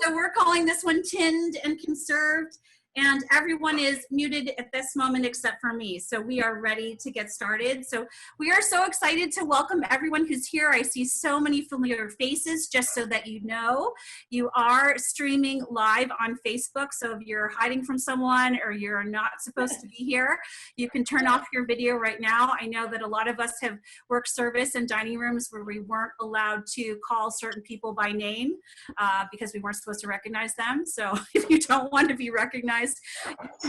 So we're calling this one Tinned and Conserved, and everyone is muted at this moment except for me. So we are ready to get started. So we are so excited to welcome everyone who's here. I see so many familiar faces, just so that you know. You are streaming live on Facebook, so if you're hiding from someone or you're not supposed to be here, you can turn off your video right now. I know that a lot of us have worked service in dining rooms where we weren't allowed to call certain people by name because we weren't supposed to recognize them. So if you don't want to be recognized,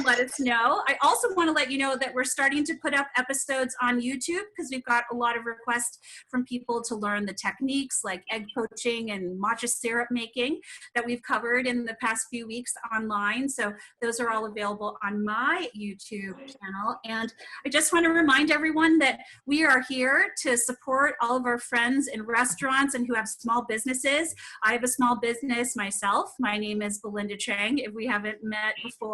let us know. I also want to let you know that we're starting to put up episodes on YouTube because we've got a lot of requests from people to learn the techniques like egg poaching and matcha syrup making that we've covered in the past few weeks online. So those are all available on my YouTube channel. And I just want to remind everyone that we are here to support all of our friends in restaurants and who have small businesses. I have a small business myself. My name is Belinda Chang, if we haven't met before.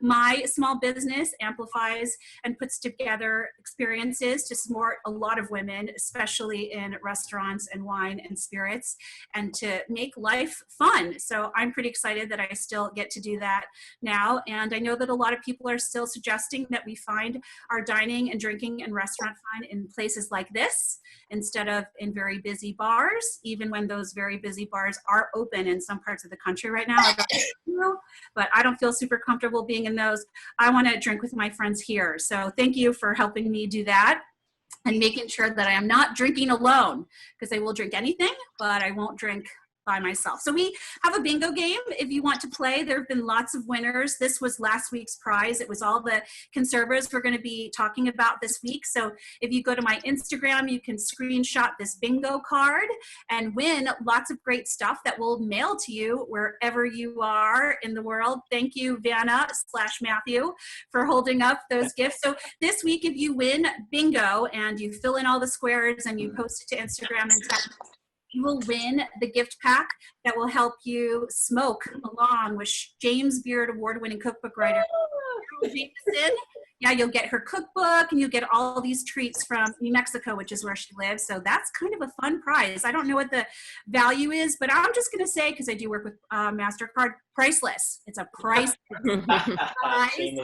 My small business amplifies and puts together experiences to support a lot of women, especially in restaurants and wine and spirits, and to make life fun. So I'm pretty excited that I still get to do that now. And I know that a lot of people are still suggesting that we find our dining and drinking and restaurant fun in places like this instead of in very busy bars, even when those very busy bars are open in some parts of the country right now. But I don't feel super comfortable being in those. I want to drink with my friends here. So thank you for helping me do that and making sure that I am not drinking alone, because I will drink anything, but I won't drink by myself. So we have a bingo game if you want to play. There have been lots of winners. This was last week's prize. It was all the conservatives we're going to be talking about this week. So if you go to my Instagram, you can screenshot this bingo card and win lots of great stuff that we'll mail to you wherever you are in the world. Thank you, Vanna/Matthew, for holding up those gifts. So this week, if you win bingo and you fill in all the squares and you post it to Instagram and tag, you will win the gift pack that will help you smoke along with James Beard award-winning cookbook writer Jameson. Yeah, you'll get her cookbook and you'll get all these treats from New Mexico, which is where she lives. So that's kind of a fun prize. I don't know what the value is, but I'm just going to say, because I do work with MasterCard, priceless. It's a priceless prize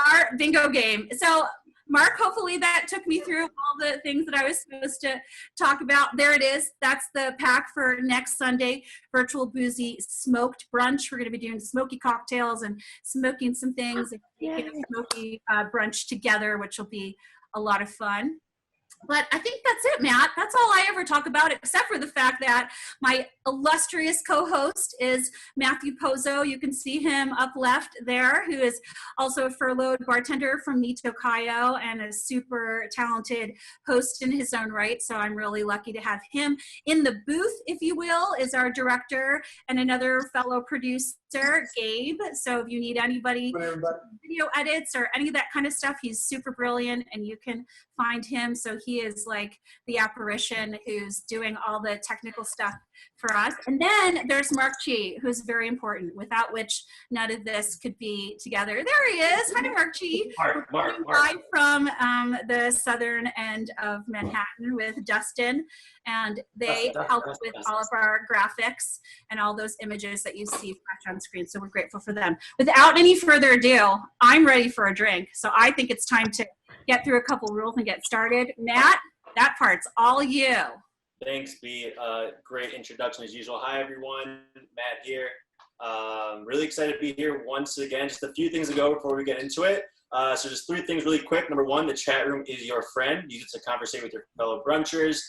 our bingo game. So Mark, hopefully that took me through all the things that I was supposed to talk about. There it is. That's the pack for next Sunday, Virtual Boozy Smoked Brunch. We're going to be doing smoky cocktails and smoking some things and making a smoky brunch together, which will be a lot of fun. But I think that's it, Matt. That's all I ever talk about, except for the fact that my illustrious co-host is Matthew Pozo. You can see him up left there, who is also a furloughed bartender from Mito Kayo and a super talented host in his own right. So I'm really lucky to have him in the booth, if you will, is our director and another fellow producer, Gabe. So if you need anybody video edits or any of that kind of stuff, he's super brilliant and you can find him. So he is like the apparition who's doing all the technical stuff for us. And then there's Mark Chi, who's very important, without which none of this could be together. There he is. Hi, Mark Chi. Mark. Live from the southern end of Manhattan with Dustin. And they helped with all of our graphics and all those images that you see flash on screen. So we're grateful for them. Without any further ado, I'm ready for a drink. So I think it's time to get through a couple rules and get started. Matt, that part's all you. Thanks, B. Great introduction as usual. Hi, everyone. Matt here. Really excited to be here once again. Just a few things to go before we get into it. So just 3 things really quick. Number 1, the chat room is your friend. Use it to conversate with your fellow brunchers.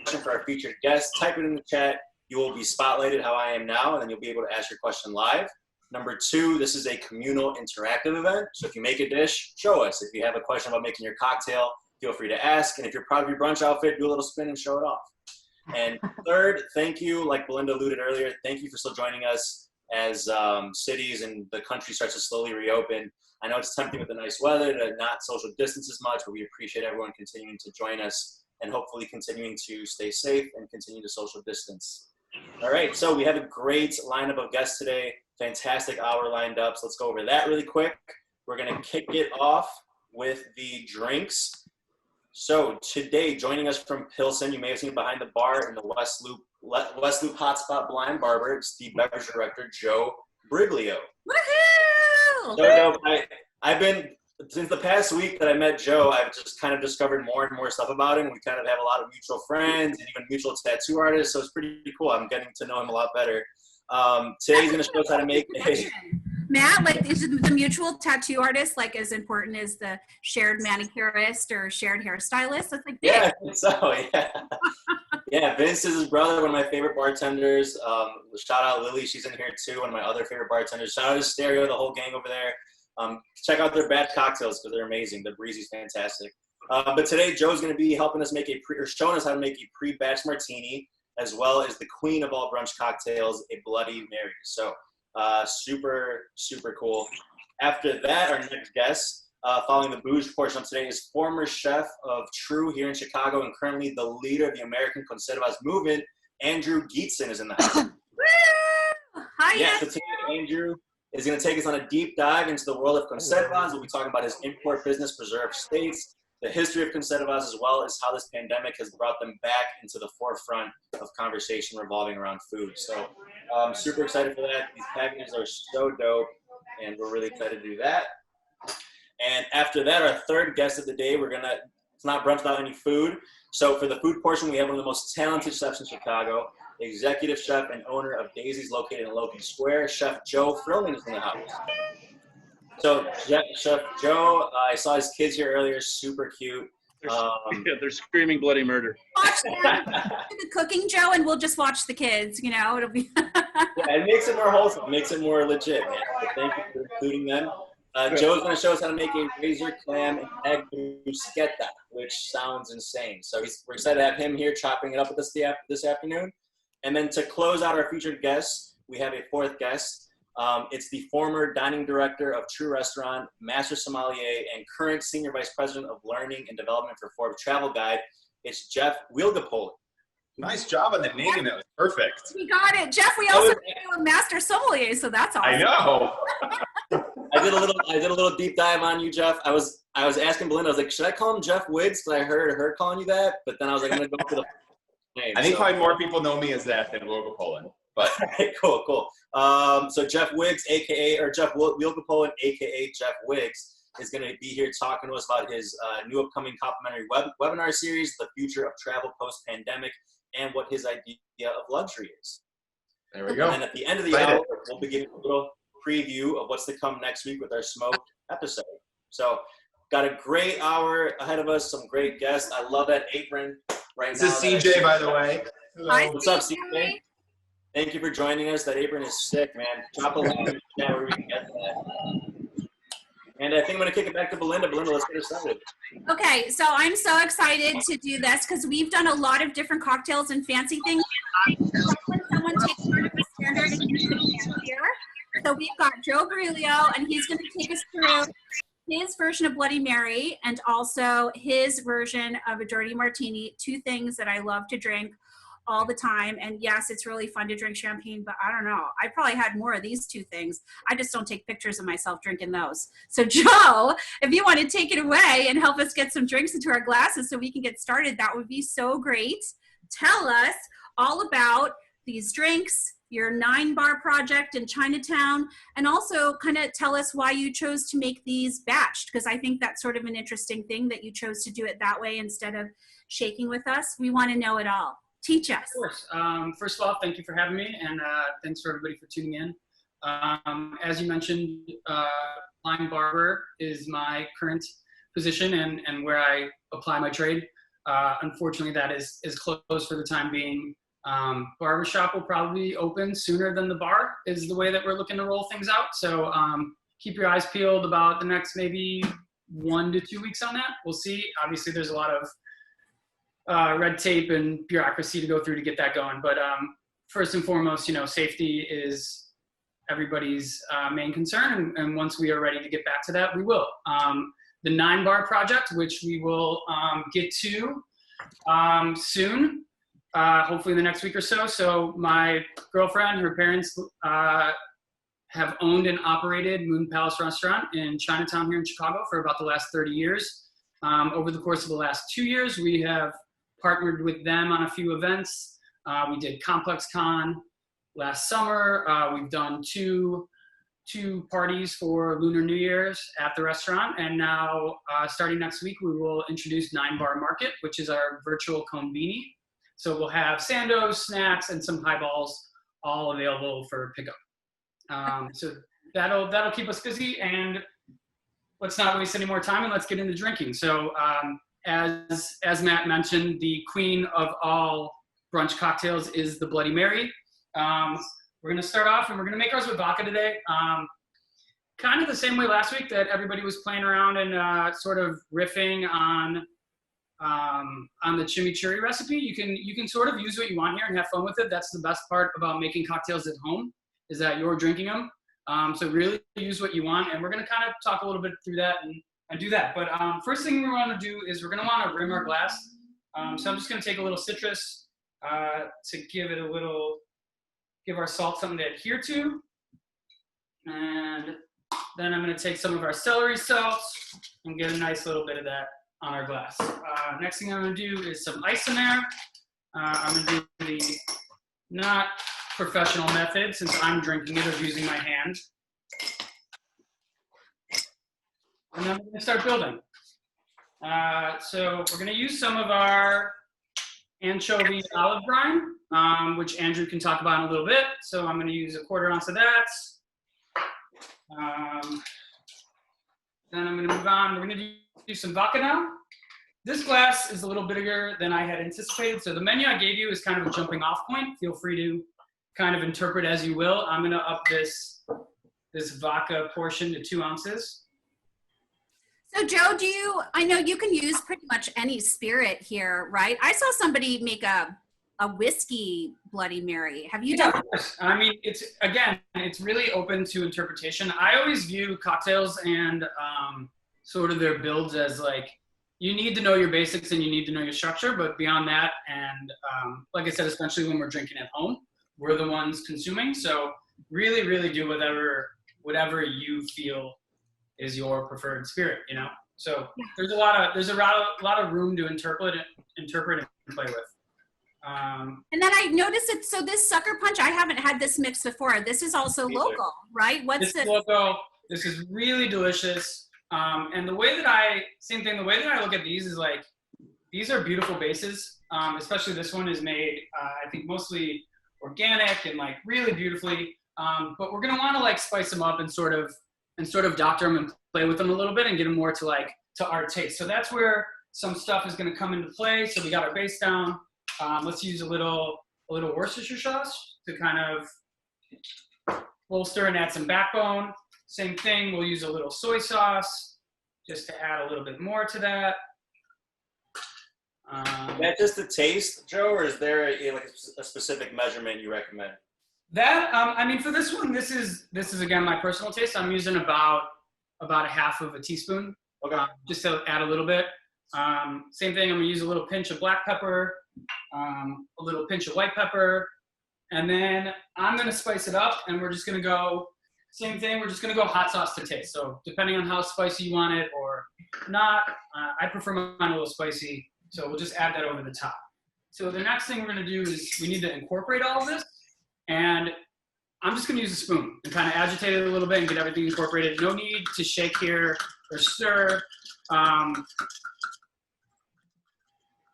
For our featured guests, type it in the chat. You will be spotlighted how I am now, and then you'll be able to ask your question live. Number 2, this is a communal interactive event. So if you make a dish, show us. If you have a question about making your cocktail, feel free to ask. And if you're proud of your brunch outfit, do a little spin and show it off. And 3rd, thank you, like Belinda alluded earlier, thank you for still joining us as cities and the country starts to slowly reopen. I know it's tempting with the nice weather to not social distance as much, but we appreciate everyone continuing to join us and hopefully continuing to stay safe and continue to social distance. All right, so we have a great lineup of guests today. Fantastic hour lined up. So let's go over that really quick. We're going to kick it off with the drinks. So today, joining us from Pilsen, you may have seen behind the bar in the West Loop West Loop Hotspot Blind Barber. It's the beverage director, Joe Briglio. Woohoo! So dope. I've been, since the past week that I met Joe, I've just kind of discovered more and more stuff about him. We kind of have a lot of mutual friends and even mutual tattoo artists, so it's pretty cool. I'm getting to know him a lot better. Today he's going to show us how to make a... Matt, like, is the mutual tattoo artist like as important as the shared manicurist or shared hairstylist? That's like big. Yeah, I think so, yeah. Yeah, Vince is his brother, one of my favorite bartenders. Shout out Lily, she's in here too, one of my other favorite bartenders. Shout out to Stereo, the whole gang over there. Check out their batch cocktails because they're amazing. The Breezy's fantastic. But today, Joe's going to be helping us make showing us how to make a pre-batch martini, as well as the queen of all brunch cocktails, a Bloody Mary. So super, super cool. After that, our next guest, following the booze portion of today, is former chef of True here in Chicago and currently the leader of the American Conservas movement, Andrew Geetson is in the house. Hi, yeah, so today, Andrew is going to take us on a deep dive into the world of conservas. We'll be talking about his import business, Preserved States, the history of conservas, as well as how this pandemic has brought them back into the forefront of conversation revolving around food. So I'm super excited for that. These packages are so dope, and we're really excited to do that. And after that, our third guest of the day, it's not brunch without any food. So for the food portion, we have one of the most talented chefs in Chicago, executive chef and owner of Daisy's located in Logan Square, Chef Joe Frillman is in the house. So Chef Joe, I saw his kids here earlier, super cute. They're screaming bloody murder. Watch the cooking, Joe, and we'll just watch the kids, you know, it'll be. Yeah, it makes it more wholesome, makes it more legit, man. So thank you for including them. Joe's going to show us how to make a razor clam and egg bruschetta, which sounds insane. So we're excited to have him here chopping it up with us this afternoon. And then to close out our featured guests, we have a fourth guest. It's the former dining director of True Restaurant, master sommelier, and current senior vice president of learning and development for Forbes Travel Guide. It's Jeff Wilgepolen. Nice job on the name. That was perfect. We got it. Jeff, we also made you a master sommelier, so that's awesome. I know. I did a little deep dive on you, Jeff. I was asking Belinda, I was like, should I call him Jeff Wiggs? Because I heard her calling you that, but then I was like, I'm going to go for the name. I think probably more people know me as that than Wilgepolen. But cool. So Jeff Wiggs, Jeff Wilgepolen, aka Jeff Wiggs, is going to be here talking to us about his new upcoming complimentary webinar series, The Future of Travel Post-Pandemic, and what his idea of luxury is. There we go. And at the end of the hour, we'll be giving a little preview of what's to come next week with our smoked episode. So got a great hour ahead of us, some great guests. I love that apron right now. This is CJ, by the way. Hello. Hi, What's up, CJ? Thank you for joining us. That apron is sick, man. Drop a line in the chat where we can get that. And I think I'm going to kick it back to Belinda. Belinda, let's get it started. Okay, so I'm so excited to do this because we've done a lot of different cocktails and fancy things. When someone takes part of the standard and uses it here. So we've got Joe Briglio, and he's going to take us through his version of Bloody Mary and also his version of a dirty martini, two things that I love to drink all the time. And yes, it's really fun to drink champagne, but I don't know. I probably had more of these two things. I just don't take pictures of myself drinking those. So Joe, if you want to take it away and help us get some drinks into our glasses so we can get started, that would be so great. Tell us all about these drinks, your 9-bar project in Chinatown, and also kind of tell us why you chose to make these batched, because I think that's sort of an interesting thing that you chose to do it that way instead of shaking with us. We want to know it all. Teach us. Of course. First of all, thank you for having me, and thanks for everybody for tuning in. As you mentioned, line barber is my current position and where I apply my trade. Unfortunately, that is closed for the time being. Barbershop will probably open sooner than the bar is the way that we're looking to roll things out. So keep your eyes peeled about the next maybe 1 to 2 weeks on that. We'll see. Obviously, there's a lot of red tape and bureaucracy to go through to get that going. But first and foremost, safety is everybody's main concern. And once we are ready to get back to that, we will. The 9-bar project, which we will get to soon, hopefully in the next week or so. So my girlfriend, her parents have owned and operated Moon Palace Restaurant in Chinatown here in Chicago for about the last 30 years. Over the course of the last 2 years, we have partnered with them on a few events. We did Complex Con last summer. We've done two parties for Lunar New Year's at the restaurant. And now, starting next week, we will introduce 9 Bar Market, which is our virtual conveni. So we'll have sandos, snacks, and some highballs all available for pickup. So that'll keep us busy, and let's not waste any more time and let's get into drinking. So as Matt mentioned, the queen of all brunch cocktails is the Bloody Mary. We're gonna start off and we're gonna make ours with vodka today. Kind of the same way last week that everybody was playing around and sort of riffing on the chimichurri recipe. You can sort of use what you want here and have fun with it. That's the best part about making cocktails at home, is that you're drinking them. So really use what you want, and we're gonna kind of talk a little bit through that and do that. But first thing we want to do is we're gonna want to rim our glass. So I'm just gonna take a little citrus to give our salt something to adhere to, and then I'm gonna take some of our celery salts and get a nice little bit of that on our glass. Next thing I'm gonna do is some ice in there. I'm gonna do the not professional method, since I'm drinking it, of using my hand. And then we're gonna start building. So we're gonna use some of our anchovy olive brine, which Andrew can talk about in a little bit. So I'm gonna use 1/4 ounce of that. Then I'm gonna move on. We're gonna do some vodka now. This glass is a little bigger than I had anticipated. So the menu I gave you is kind of a jumping off point. Feel free to kind of interpret as you will. I'm gonna up this vodka portion to 2 ounces. So Joe, I know you can use pretty much any spirit here, right? I saw somebody make a whiskey Bloody Mary. Have you done Of course. I mean, it's really open to interpretation. I always view cocktails and sort of their builds as like, you need to know your basics and you need to know your structure, but beyond that, and like I said, especially when we're drinking at home, we're the ones consuming. So really, really do whatever you feel is your preferred spirit, you know? So there's a lot of room to interpret and play with. And then I noticed it. So this sucker punch, I haven't had this mix before. This is also local, right? This is local. This is really delicious. And the way that I look at these is like, these are beautiful bases. Especially this one is made, I think mostly organic and like really beautifully. But we're gonna want to like spice them up and sort of doctor them and play with them a little bit and get them more to our taste. So that's where some stuff is gonna come into play. So we got our base down. Let's use a little Worcestershire sauce to kind of bolster and add some backbone. Same thing, we'll use a little soy sauce just to add a little bit more to that. Is that just the taste, Joe, or is there a specific measurement you recommend? That I mean, for this one, this is again my personal taste. I'm using about 1/2 teaspoon, just to add a little bit. Same thing, I'm gonna use a little pinch of black pepper, a little pinch of white pepper, and then I'm gonna spice it up, and we're just gonna go, same thing, we're just gonna go hot sauce to taste. So depending on how spicy you want it or not, I prefer mine a little spicy, so we'll just add that over the top. So the next thing we're gonna do is we need to incorporate all of this, and I'm just gonna use a spoon and kind of agitate it a little bit and get everything incorporated. No need to shake here or stir.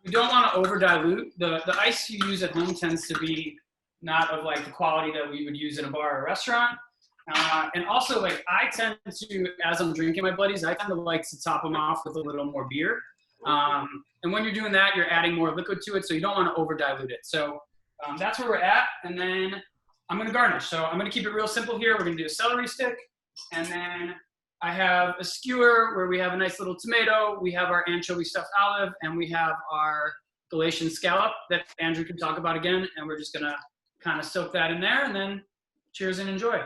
We don't want to over dilute. The ice you use at home tends to be not of like the quality that we would use in a bar or restaurant. And also, like, I tend to, as I'm drinking my bloodies, I kind of like to top them off with a little more beer. And when you're doing that, you're adding more liquid to it, so you don't want to over dilute it. So that's where we're at. And then I'm going to garnish. So I'm going to keep it real simple here. We're going to do a celery stick, and then I have a skewer where we have a nice little tomato, we have our anchovy stuffed olive, and we have our Galatian scallop that Andrew can talk about again, and we're just gonna kind of soak that in there, and then cheers and enjoy.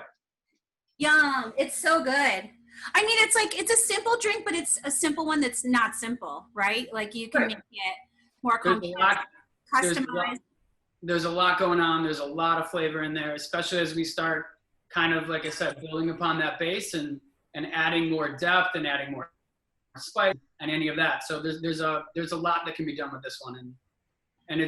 Yum, it's so good. I mean, it's a simple drink, but it's a simple one that's not simple, right? Like you can make it more complex, customized. There's a lot going on. There's a lot of flavor in there, especially as we start kind of, like I said, building upon that base and adding more depth and adding more spice and any of that. So there's a lot that can be done with this one, and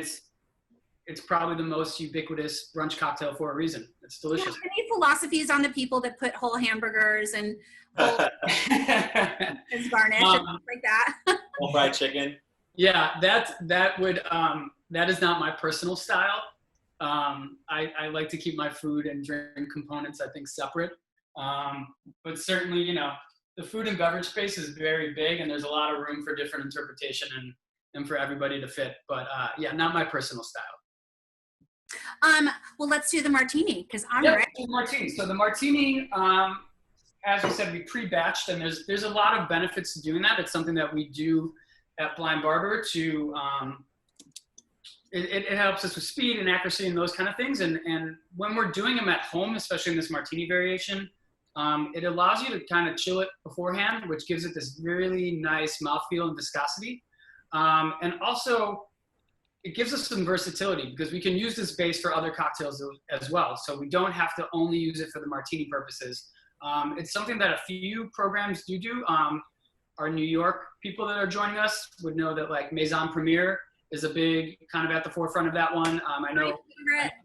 it's probably the most ubiquitous brunch cocktail for a reason. It's delicious. Any philosophies on the people that put whole hamburgers and whole as garnish and stuff like that? Whole fried chicken. Yeah, that is not my personal style. I like to keep my food and drink components, I think, separate. But certainly, you know, the food and beverage space is very big, and there's a lot of room for different interpretation and for everybody to fit. But yeah, not my personal style. Well, let's do the martini because I'm Yep, ready. the martini. So the martini, as we said, we pre-batched, and there's a lot of benefits to doing that. It's something that we do at Blind Barber to it helps us with speed and accuracy and those kind of things. And when we're doing them at home, especially in this martini variation, it allows you to kind of chill it beforehand, which gives it this really nice mouthfeel and viscosity. And also, it gives us some versatility because we can use this base for other cocktails as well. So we don't have to only use it for the martini purposes. It's something that a few programs do. Our New York people that are joining us would know that like Maison Premier is a big kind of at the forefront of that one. I know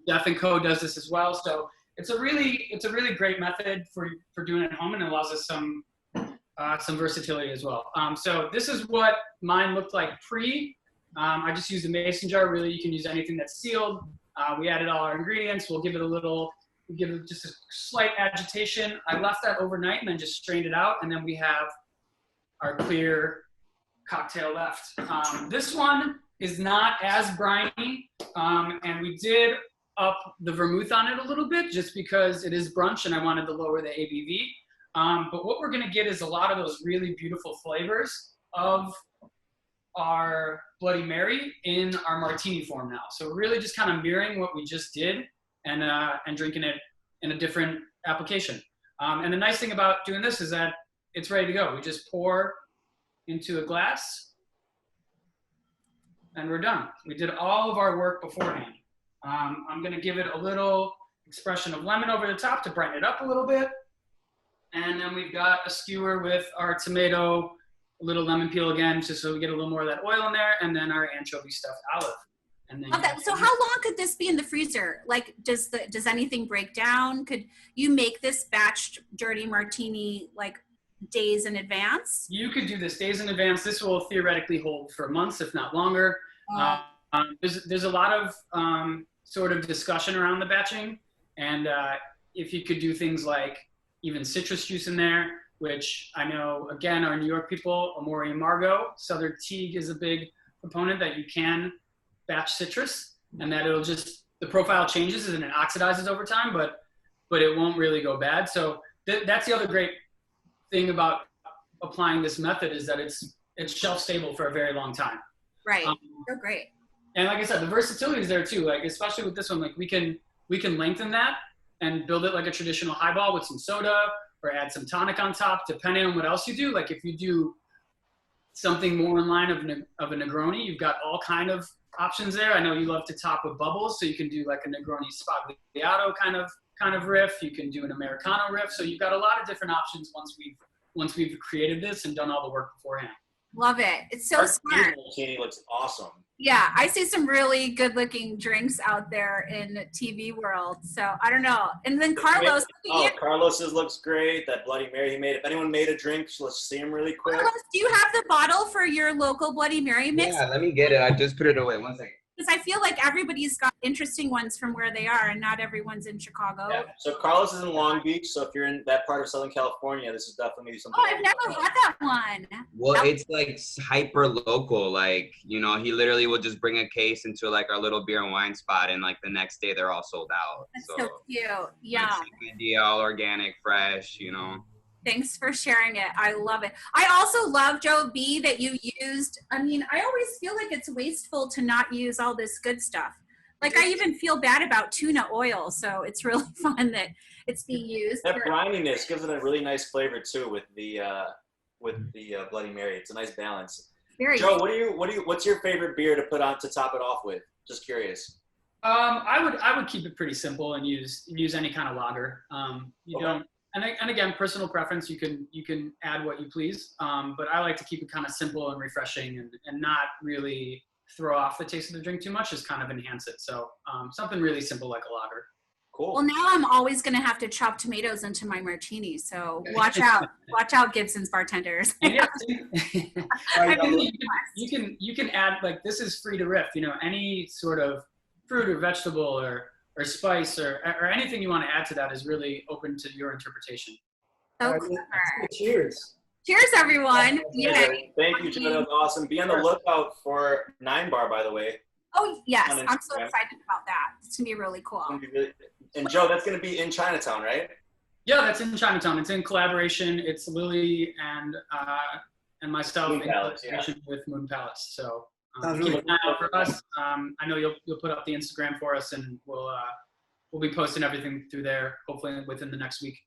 Def & Co does this as well. So it's a really great method for doing it at home, and it allows us some versatility as well. So this is what mine looked like pre. I just used a mason jar. Really, you can use anything that's sealed. We added all our ingredients. We'll give it just a slight agitation. I left that overnight and then just strained it out, and then we have our clear cocktail left. This one is not as briny, and we did up the vermouth on it a little bit just because it is brunch and I wanted to lower the ABV. But what we're gonna get is a lot of those really beautiful flavors of our Bloody Mary in our martini form now. So really just kind of mirroring what we just did and drinking it in a different application. And the nice thing about doing this is that it's ready to go. We just pour into a glass and we're done. We did all of our work beforehand. I'm gonna give it a little expression of lemon over the top to brighten it up a little bit. And then we've got a skewer with our tomato, a little lemon peel again, just so we get a little more of that oil in there, and then our anchovy stuffed olive. And then So how long could this be in the freezer? Like, does anything break down? Could you make this batched dirty martini like days in advance? You could do this days in advance. This will theoretically hold for months, if not longer. There's a lot of sort of discussion around the batching, and if you could do things like even citrus juice in there, which I know, again, our New York people, Amori and Margot, Southern Teague is a big proponent that you can batch citrus and that it'll just, the profile changes and it oxidizes over time, but it won't really go bad. So that's the other great thing about applying this method is that it's shelf stable for a very long time. Right. Great. And like I said, the versatility is there too. Like, especially with this one, like we can lengthen that and build it like a traditional highball with some soda or add some tonic on top, depending on what else you do. Like if you do something more in line of a Negroni, you've got all kind of options there. I know you love to top with bubbles, so you can do like a Negroni Spagliato kind of riff. You can do an Americano riff. So you've got a lot of different options once we've created this and done all the work beforehand. Love it. It's so Our smart. martini looks awesome. Yeah, I see some really good-looking drinks out there in TV world. So I don't know. And then Carlos, Carlos's looks great. That Bloody Mary he made. If anyone made a drink, let's see him really quick. Carlos, do you have the bottle for your local Bloody Mary mix? Yeah, let me get it. I just put it away. 1 second. Because I feel like everybody's got interesting ones from where they are, and not everyone's in Chicago. Yeah. So Carlos is in Long Beach. So if you're in that part of Southern California, this is definitely something. Oh, I've never had that one. Well, it's like hyper local. Like, you know, he literally will just bring a case into like our little beer and wine spot, and like the next day they're all sold out. That's so cute. Yeah. Same idea, all organic, fresh, you know. Thanks for sharing it. I love it. I also love, Joe B, that you used, I mean, I always feel like it's wasteful to not use all this good stuff. Like I even feel bad about tuna oil. So it's really fun that it's being used. That brininess gives it a really nice flavor too with the Bloody Mary. It's a nice balance. Very Joe, good. what's your favorite beer to put on to top it off with? Just curious. I would keep it pretty simple and use any kind of lager. Don't. And again, personal preference, you can add what you please, but I like to keep it kind of simple and refreshing and not really throw off the taste of the drink too much, just kind of enhance it. So something really simple like a lager. Cool. Well, now I'm always going to have to chop tomatoes into my martini. So watch out. Watch out, Gibson's bartenders. And yeah, I mean, you can add, like, this is free to riff, you know, any sort of fruit or vegetable or spice or anything you want to add to that is really open to your interpretation. so clever. Cheers. Cheers, everyone. Yay. Thank you, Joe. That was awesome. Be on the lookout for 9 Bar, by the way. Oh, yes. On I'm so Instagram. excited about that. It's going to be really cool. And Joe, that's going to be in Chinatown, right? Yeah, that's in Chinatown. It's in collaboration. It's Lily and myself Moon in Palace, collaboration with Moon Palace. So Sounds keep really an eye out for us. I know you'll put up the Instagram for us, and we'll be posting everything through there hopefully within the next week.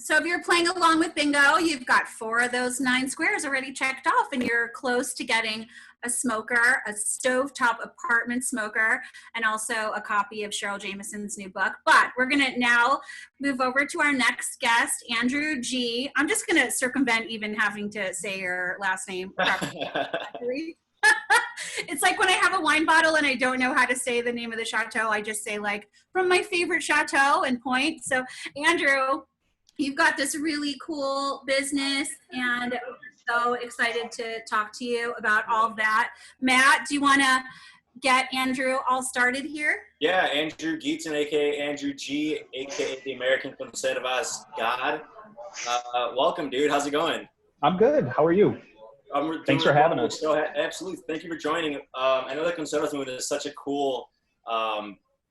So if you're playing along with bingo, you've got 4 of those 9 squares already checked off, and you're close to getting a smoker, a stovetop apartment smoker, and also a copy of Cheryl Jameson's new book. But we're going to now move over to our next guest, Andrew G. I'm just going to circumvent even having to say your last name properly. It's like when I have a wine bottle and I don't know how to say the name of the chateau, I just say, like, from my favorite chateau and point. So Andrew, you've got this really cool business, and so excited to talk to you about all of that. Matt, do you want to get Andrew all started here? Yeah, Andrew Geeton, a.k.a. Andrew G, a.k.a. the American Conservas God. Welcome, dude. How's it going? I'm good. How are you? Thanks for having us. So, absolutely. Thank you for joining. I know the Conservas movement is such a cool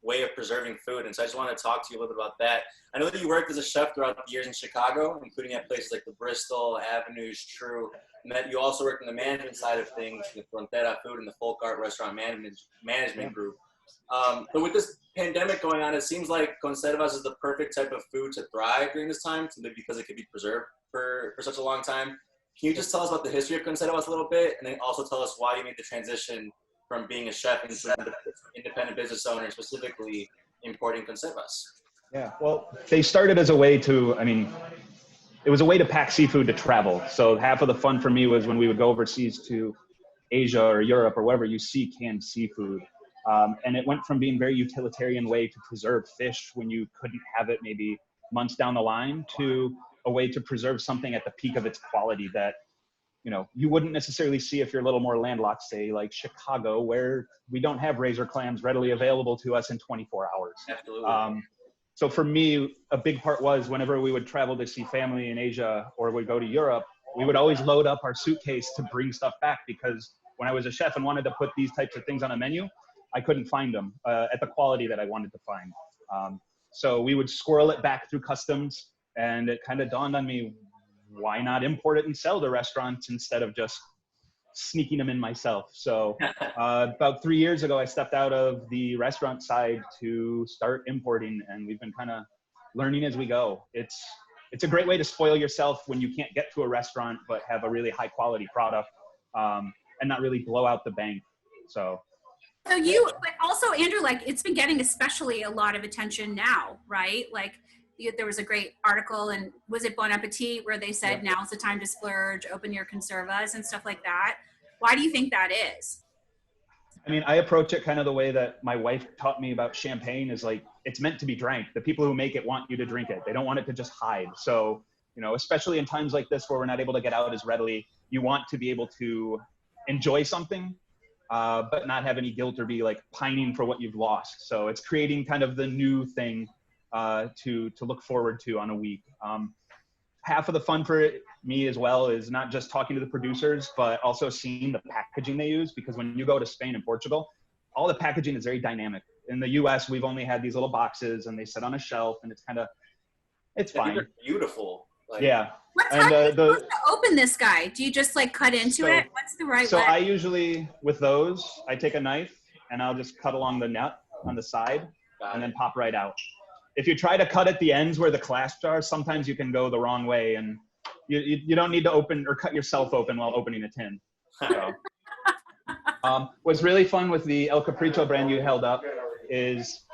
way of preserving food, and so I just want to talk to you a little bit about that. I know that you worked as a chef throughout the years in Chicago, including at places like the Bristol, Avenues, True, and that you also worked in the management side of things, the Frontera Food and the Folk Art Restaurant Management Group. But with this pandemic going on, it seems like conservas is the perfect type of food to thrive during this time, simply because it could be preserved for such a long time. Can you just tell us about the history of conservas a little bit, and then also tell us why you made the transition from being a chef into an independent business owner, specifically importing conservas? Yeah, well, they started as a way to, it was a way to pack seafood to travel. So half of the fun for me was when we would go overseas to Asia or Europe or wherever you see canned seafood. And it went from being a very utilitarian way to preserve fish when you couldn't have it maybe months down the line, to a way to preserve something at the peak of its quality that, you know, you wouldn't necessarily see if you're a little more landlocked, say like Chicago, where we don't have razor clams readily available to us in 24 hours. Absolutely. So for me, a big part was whenever we would travel to see family in Asia or would go to Europe, we would always load up our suitcase to bring stuff back, because when I was a chef and wanted to put these types of things on a menu, I couldn't find them at the quality that I wanted to find. So we would squirrel it back through customs, and it kind of dawned on me, why not import it and sell to restaurants instead of just sneaking them in myself? So about 3 years ago, I stepped out of the restaurant side to start importing, and we've been kind of learning as we go. It's a great way to spoil yourself when you can't get to a restaurant but have a really high quality product, and not really blow out the bank. So you, but also Andrew, like, it's been getting especially a lot of attention now, right? Like, there was a great article, and was it Bon Appetit, where they said, now's the time to splurge, open your conservas and stuff like that. Why do you think that is? I mean, I approach it kind of the way that my wife taught me about champagne, is like, it's meant to be drank. The people who make it want you to drink it. They don't want it to just hide. So, you know, especially in times like this where we're not able to get out as readily, you want to be able to enjoy something, but not have any guilt or be like pining for what you've lost. So it's creating kind of the new thing to look forward to on a week. Half of the fun for me as well is not just talking to the producers, but also seeing the packaging they use, because when you go to Spain and Portugal, all the packaging is very dynamic. In the US, we've only had these little boxes and they sit on a shelf, and it's kind of, it's fine. They're beautiful. Like, yeah. What's And how are you supposed to open this guy? Do you just like cut into it? What's the right So way? I usually, with those, I take a knife and I'll just cut along the nut on the side and then pop right out. If you try to cut at the ends where the clasps are, sometimes you can go the wrong way, and you don't need to open or cut yourself open while opening a tin. So, what's really fun with the El Capriccio brand you held up is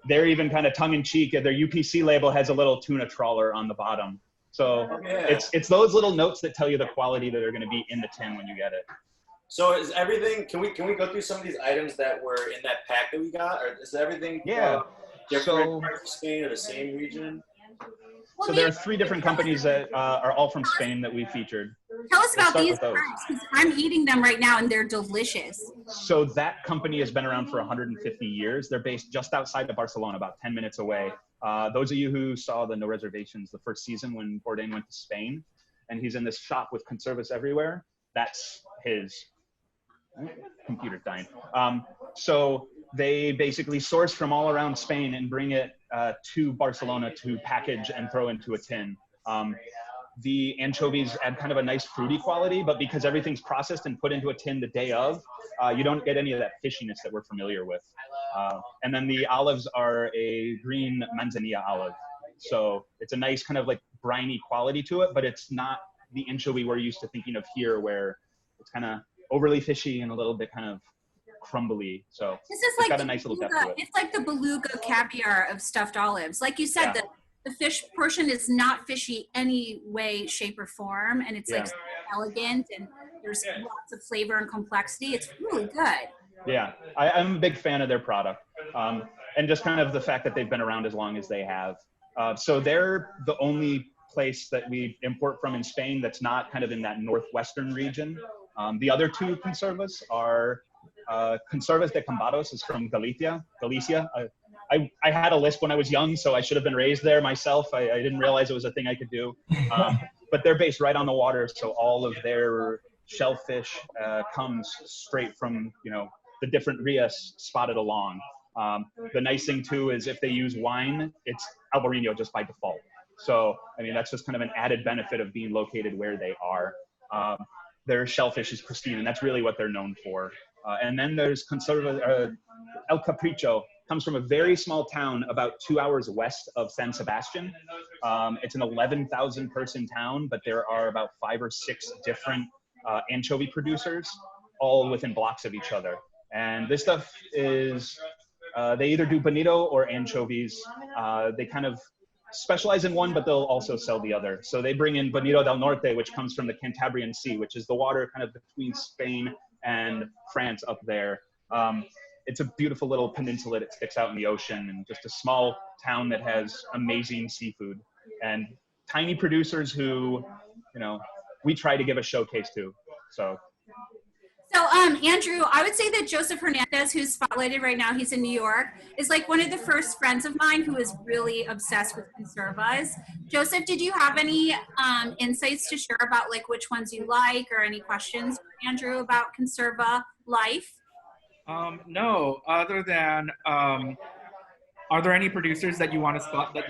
they're even kind of tongue-in-cheek. Their UPC label has a little tuna trawler on the bottom. So it's those little notes that tell you the quality that are going to be in the tin when you get it. So is everything? Can we go through some of these items that were in that pack that we got, or is everything Yeah. different So, parts of Spain or the same region? so there are 3 different companies that are all from Spain that we featured. Tell us We'll about start these with those. guys, because I'm eating them right now and they're delicious. So that company has been around for 150 years. They're based just outside of Barcelona, about 10 minutes away. Those of you who saw the No Reservations the first season when Bourdain went to Spain, and he's in this shop with conservas everywhere, that's his computer dying. So they basically source from all around Spain and bring it to Barcelona to package and throw into a tin. The anchovies add kind of a nice fruity quality, but because everything's processed and put into a tin the day of, you don't get any of that fishiness that we're familiar with. And then the olives are a green manzanilla olive. So it's a nice kind of like briny quality to it, but it's not the anchovy we're used to thinking of here, where it's kind of overly fishy and a little bit kind of crumbly. So This is it's like got a nice little depth to it. it's like the beluga caviar of stuffed olives. Like you said, Yeah. the fish portion is not fishy any way, shape, or form, and it's like Yeah. elegant and there's lots of flavor and complexity. It's really good. Yeah, I'm a big fan of their product, and just kind of the fact that they've been around as long as they have. So they're the only place that we import from in Spain that's not kind of in that northwestern region. The other 2 conservas are Conservas de Cambados is from Galicia. I had a lisp when I was young, so I should have been raised there myself. I didn't realize it was a thing I could do. But they're based right on the water, so all of their shellfish comes straight from, you know, the different rias spotted along. The nice thing too is if they use wine, it's Albarino just by default. So, I mean, that's just kind of an added benefit of being located where they are. Their shellfish is pristine, and that's really what they're known for. And then there's El Capricho, comes from a very small town about 2 hours west of San Sebastian. It's an 11,000 person town, but there are about 5 or 6 different anchovy producers, all within blocks of each other. And this stuff is, they either do bonito or anchovies. They kind of specialize in one, but they'll also sell the other. So they bring in Bonito del Norte, which comes from the Cantabrian Sea, which is the water kind of between Spain and France up there. It's a beautiful little peninsula that sticks out in the ocean, and just a small town that has amazing seafood and tiny producers who, you know, we try to give a showcase to. So Andrew, I would say that Joseph Hernandez, who's spotlighted right now, he's in New York, is like one of the first friends of mine who is really obsessed with conservas. Joseph, did you have any insights to share about like which ones you like, or any questions for Andrew about conserva life? No, other than, are there any producers that you want to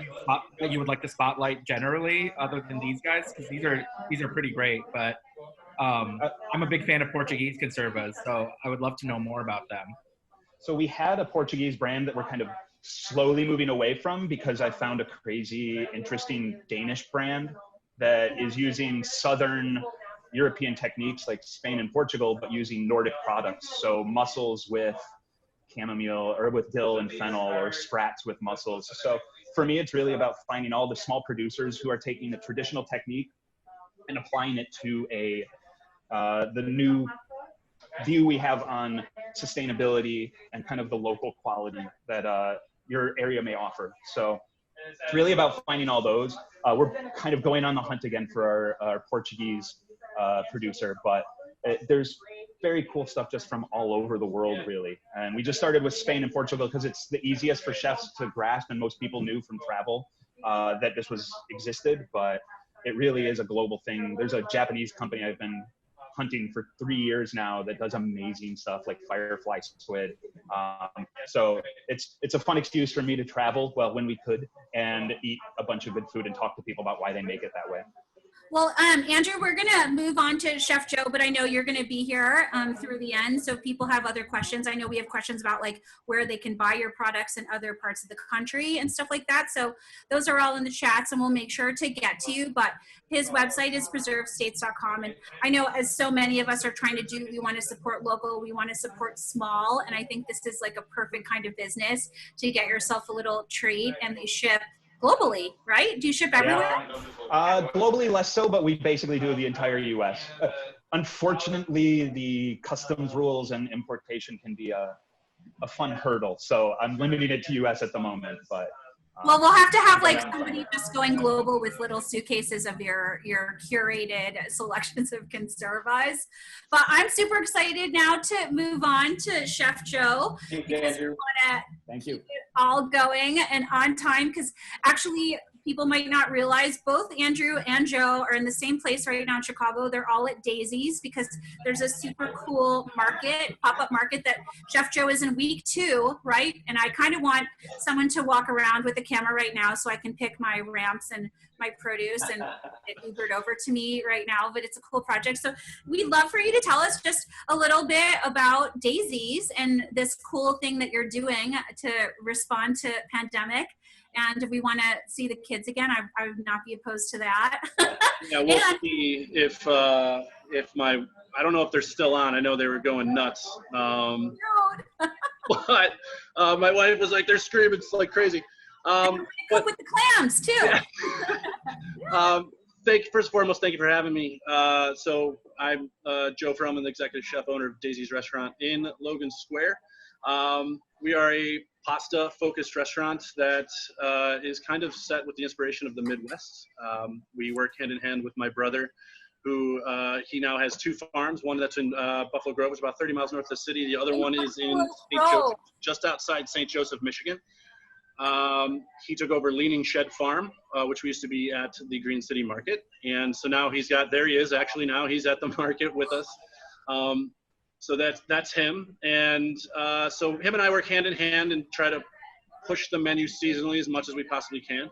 that you would like to spotlight generally, other than these guys? Because these are pretty great, but I'm a big fan of Portuguese conservas, so I would love to know more about them. So we had a Portuguese brand that we're kind of slowly moving away from, because I found a crazy, interesting Danish brand that is using Southern European techniques like Spain and Portugal, but using Nordic products. So mussels with chamomile, or with dill and fennel, or sprats with mussels. So for me, it's really about finding all the small producers who are taking the traditional technique and applying it to the new view we have on sustainability and kind of the local quality that your area may offer. So it's really about finding all those. We're kind of going on the hunt again for our Portuguese producer, but there's very cool stuff just from all over the world, really. And we just started with Spain and Portugal because it's the easiest for chefs to grasp, and most people knew from travel that this existed, but it really is a global thing. There's a Japanese company I've been hunting for 3 years now that does amazing stuff like firefly squid. So it's a fun excuse for me to travel, well, when we could, and eat a bunch of good food and talk to people about why they make it that way. Well, Andrew, we're going to move on to Chef Joe, but I know you're going to be here through the end. So if people have other questions, I know we have questions about like where they can buy your products in other parts of the country and stuff like that. So those are all in the chats, and we'll make sure to get to you. But his website is preservedstates.com. And I know, as so many of us are trying to do, we want to support local, we want to support small. And I think this is like a perfect kind of business to get yourself a little treat. And they ship globally, right? Do you ship everywhere? Globally less so, but we basically do the entire US. unfortunately, the customs rules and importation can be a fun hurdle. So I'm limiting it to US at the moment, but. Well, we'll have to have like somebody just going global with little suitcases of your curated selections of conservas. But I'm super excited now to move on to Chef Joe. Thank you, Andrew. Thank you. All going and on time, because actually people might not realize both Andrew and Joe are in the same place right now in Chicago. They're all at Daisy's because there's a super cool market, pop-up market that Chef Joe is in week 2, right? And I kind of want someone to walk around with a camera right now so I can pick my ramps and my produce and get Ubered over to me right now, but it's a cool project. So we'd love for you to tell us just a little bit about Daisy's and this cool thing that you're doing to respond to pandemic. And if we want to see the kids again, I would not be opposed to that. Yeah, we'll see if my, I don't know if they're still on. I know they were going nuts. But my wife was like, they're screaming like crazy. Cook with the clams too. Yeah. First and foremost, thank you for having me. So I'm Joe Frellman, the executive chef, owner of Daisy's Restaurant in Logan Square. We are a pasta-focused restaurant that is kind of set with the inspiration of the Midwest. We work hand in hand with my brother, who he now has 2 farms. One that's in Buffalo Grove, which is about 30 miles north of the city. The other one is in St. Joseph, just outside St. Joseph, Michigan. He took over Leaning Shed Farm, which we used to be at the Green City Market. And so now there he is, actually now he's at the market with us. So that's him. And so him and I work hand in hand and try to push the menu seasonally as much as we possibly can.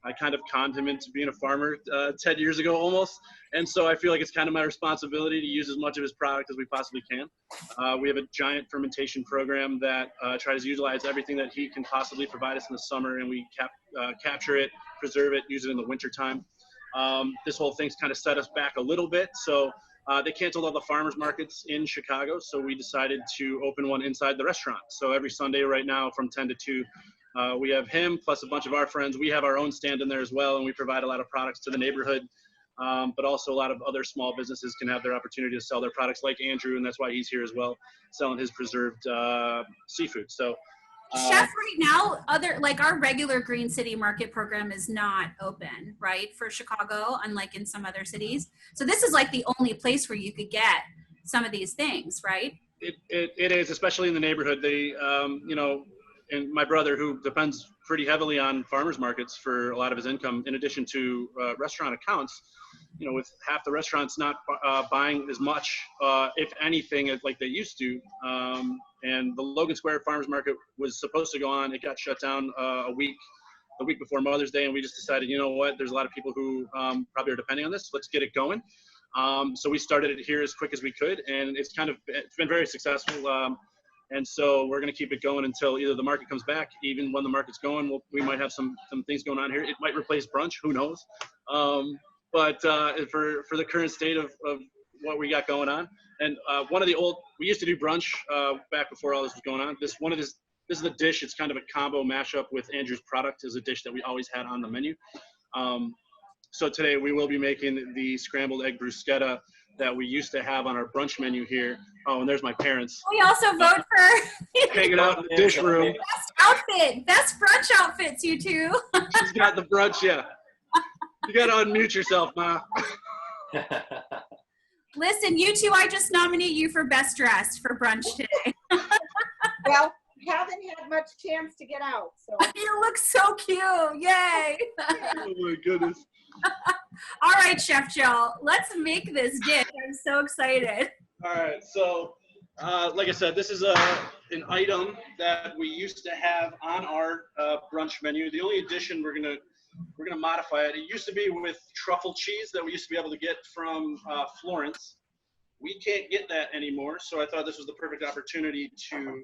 I kind of conned him into being a farmer 10 years ago almost. And so I feel like it's kind of my responsibility to use as much of his product as we possibly can. We have a giant fermentation program that tries to utilize everything that he can possibly provide us in the summer, and we capture it, preserve it, use it in the wintertime. This whole thing's kind of set us back a little bit. So they canceled all the farmers markets in Chicago, so we decided to open one inside the restaurant. So every Sunday right now from 10 to 2, we have him plus a bunch of our friends. We have our own stand in there as well, and we provide a lot of products to the neighborhood. But also a lot of other small businesses can have their opportunity to sell their products, like Andrew, and that's why he's here as well, selling his preserved seafood. So Chef, right now, our regular Green City Market program is not open, right, for Chicago, unlike in some other cities. So this is like the only place where you could get some of these things, right? It is, especially in the neighborhood. They, and my brother, who depends pretty heavily on farmers markets for a lot of his income, in addition to restaurant accounts, with half the restaurants not buying as much, if anything, like they used to. And the Logan Square Farmers Market was supposed to go on. It got shut down the week before Mother's Day, and we just decided, you know what, there's a lot of people who probably are depending on this. Let's get it going. So we started it here as quick as we could, and it's been very successful. And so we're going to keep it going until either the market comes back. Even when the market's going, we might have some things going on here. It might replace brunch, who knows? But for the current state of what we got going on, and we used to do brunch back before all this was going on. This is the dish. It's kind of a combo mashup with Andrew's product, is a dish that we always had on the menu. So today we will be making the scrambled egg bruschetta that we used to have on our brunch menu here. Oh, and there's my parents. We also vote for hanging out in the dish room. Best brunch outfits, you two. She's got the brunch, yeah. You got to unmute yourself, Ma. Listen, you two, I just nominate you for best dressed for brunch today. Well, haven't had much chance to get out, so. You look so cute, yay. Oh my goodness. All right, Chef Joe, let's make this dish. I'm so excited. All right, so like I said, this is an item that we used to have on our brunch menu. The only addition we're gonna modify it. It used to be with truffle cheese that we used to be able to get from Florence. We can't get that anymore, so I thought this was the perfect opportunity to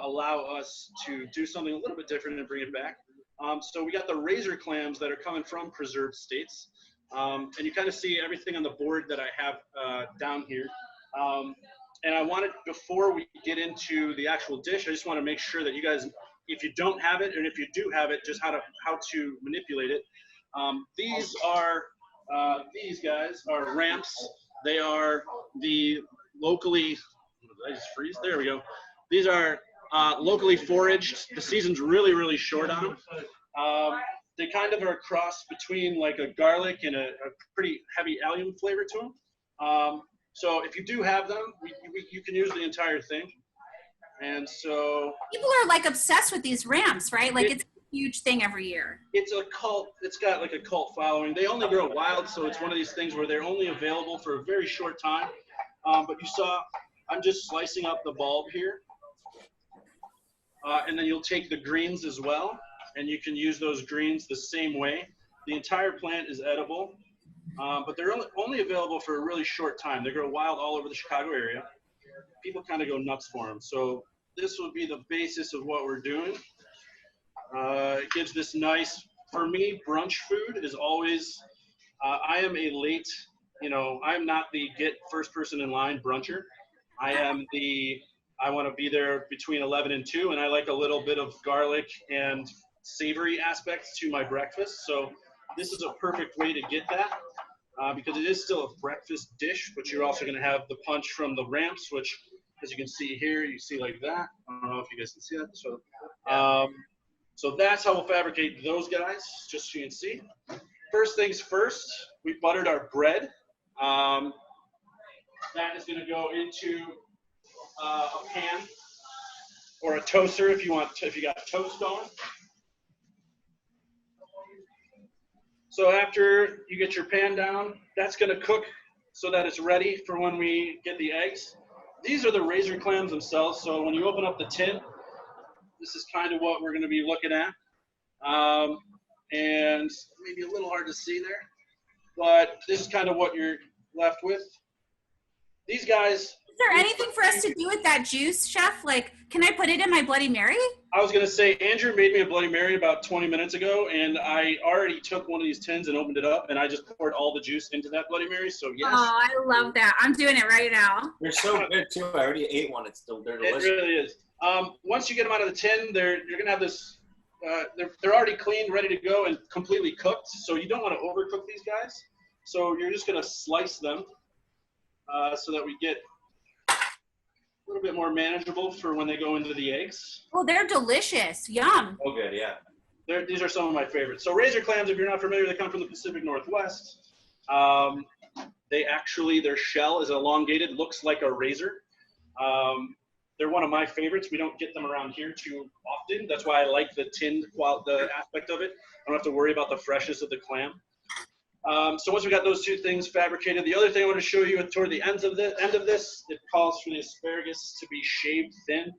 allow us to do something a little bit different and bring it back. So we got the razor clams that are coming from preserved states. And you kind of see everything on the board that I have down here. And I wanted, before we get into the actual dish, I just want to make sure that you guys, if you don't have it, and if you do have it, just how to manipulate it. These guys are ramps They are the locally, did I just freeze? There we go. These are locally foraged. The season's really, really short on them. They kind of are a cross between like a garlic and a pretty heavy allium flavor to them. So if you do have them, you can use the entire thing. And so people are like obsessed with these ramps, right? Like it's a huge thing every year. It's a cult. It's got like a cult following. They only grow wild, so it's one of these things where they're only available for a very short time. But you saw, I'm just slicing up the bulb here. And then you'll take the greens as well, and you can use those greens the same way. The entire plant is edible, but they're only available for a really short time. They grow wild all over the Chicago area. People kind of go nuts for them. So this would be the basis of what we're doing. It gives this nice, for me, brunch food is always, I am a late, I'm not the get first person in line bruncher. I want to be there between 11 and 2, and I like a little bit of garlic and savory aspects to my breakfast. So this is a perfect way to get that because it is still a breakfast dish, but you're also going to have the punch from the ramps, which, as you can see here, you see like that. I don't know if you guys can see that. So that's how we'll fabricate those guys, just so you can see. First things first, we buttered our bread. That is going to go into a pan or a toaster if you got toast going. So after you get your pan down, that's going to cook so that it's ready for when we get the eggs. These are the razor clams themselves. So when you open up the tin, this is kind of what we're going to be looking at. And maybe a little hard to see there, but this is kind of what you're left with. These guys. Is there anything for us to do with that juice, Chef? Like, can I put it in my Bloody Mary? I was going to say, Andrew made me a Bloody Mary about 20 minutes ago, and I already took one of these tins and opened it up, and I just poured all the juice into that Bloody Mary, so yes. Oh, I love that. I'm doing it right now. They're so good, too. I already ate one. They're delicious. It really is. Once you get them out of the tin, you're going to have this, they're already cleaned, ready to go, and completely cooked, so you don't want to overcook these guys. So you're just going to slice them so that we get a little bit more manageable for when they go into the eggs. Oh, they're delicious. Yum. Oh, good, yeah. These are some of my favorites. So razor clams, if you're not familiar, they come from the Pacific Northwest. Their shell is elongated, looks like a razor. They're one of my favorites. We don't get them around here too often. That's why I like the tinned the aspect of it. I don't have to worry about the freshness of the clam. So once we got those two things fabricated, the other thing I want to show you toward the end of this, it calls for the asparagus to be shaved thin.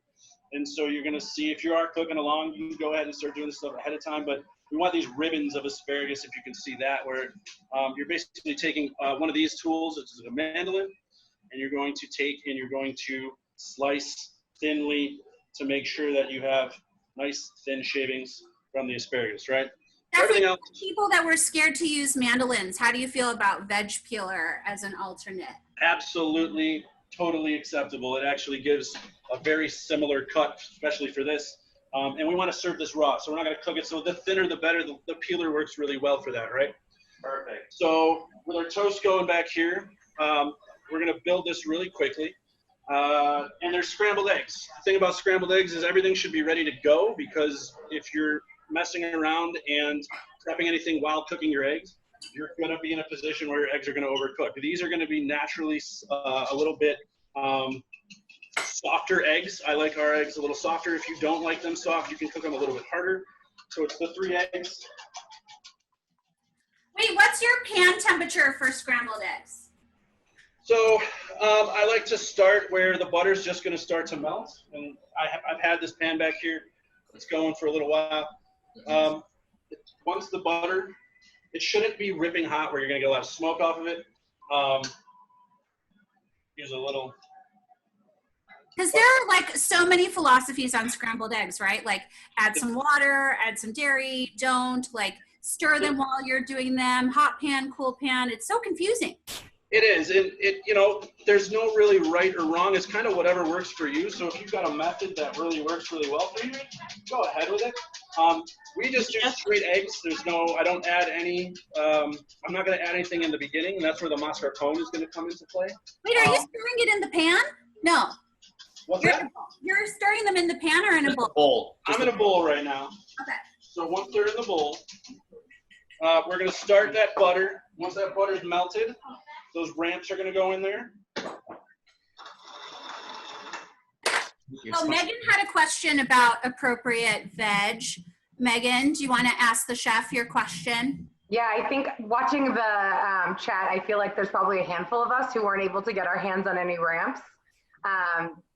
And so you're going to see, if you are cooking along, you can go ahead and start doing this stuff ahead of time. But we want these ribbons of asparagus, if you can see that, where you're basically taking one of these tools, which is a mandolin, and you're going to slice thinly to make sure that you have nice thin shavings from the asparagus, right? Everything else. People that were scared to use mandolins, how do you feel about veg peeler as an alternate? Absolutely, totally acceptable. It actually gives a very similar cut, especially for this. And we want to serve this raw, so we're not going to cook it. So the thinner, the better. The peeler works really well for that, right? Perfect. So with our toast going back here, we're going to build this really quickly. And there's scrambled eggs. The thing about scrambled eggs is everything should be ready to go, because if you're messing around and prepping anything while cooking your eggs, you're going to be in a position where your eggs are going to overcook. These are going to be naturally a little bit softer eggs. I like our eggs a little softer. If you don't like them soft, you can cook them a little bit harder. So it's the 3 eggs. Wait, what's your pan temperature for scrambled eggs? So I like to start where the butter's just going to start to melt. And I've had this pan back here. It's going for a little while. Once the butter, it shouldn't be ripping hot where you're going to get a lot of smoke off of it. Use a little. Because there are like so many philosophies on scrambled eggs, right? Like add some water, add some dairy, don't, like stir them while you're doing them, hot pan, cool pan. It's so confusing. It is, and there's no really right or wrong. It's kind of whatever works for you. So if you've got a method that really works really well for you, go ahead with it. We just do straight eggs. I don't add any, I'm not going to add anything in the beginning. And that's where the mascarpone is going to come into play. Wait, are you stirring it in the pan? No. What's that? You're stirring them in the pan or in a bowl? I'm in a bowl right now. Okay. So once they're in the bowl, we're going to start that butter. Once that butter's melted, those ramps are going to go in there. Oh, Megan had a question about appropriate veg. Megan, do you want to ask the chef your question? Yeah, I think watching the chat, I feel like there's probably a handful of us who weren't able to get our hands on any ramps.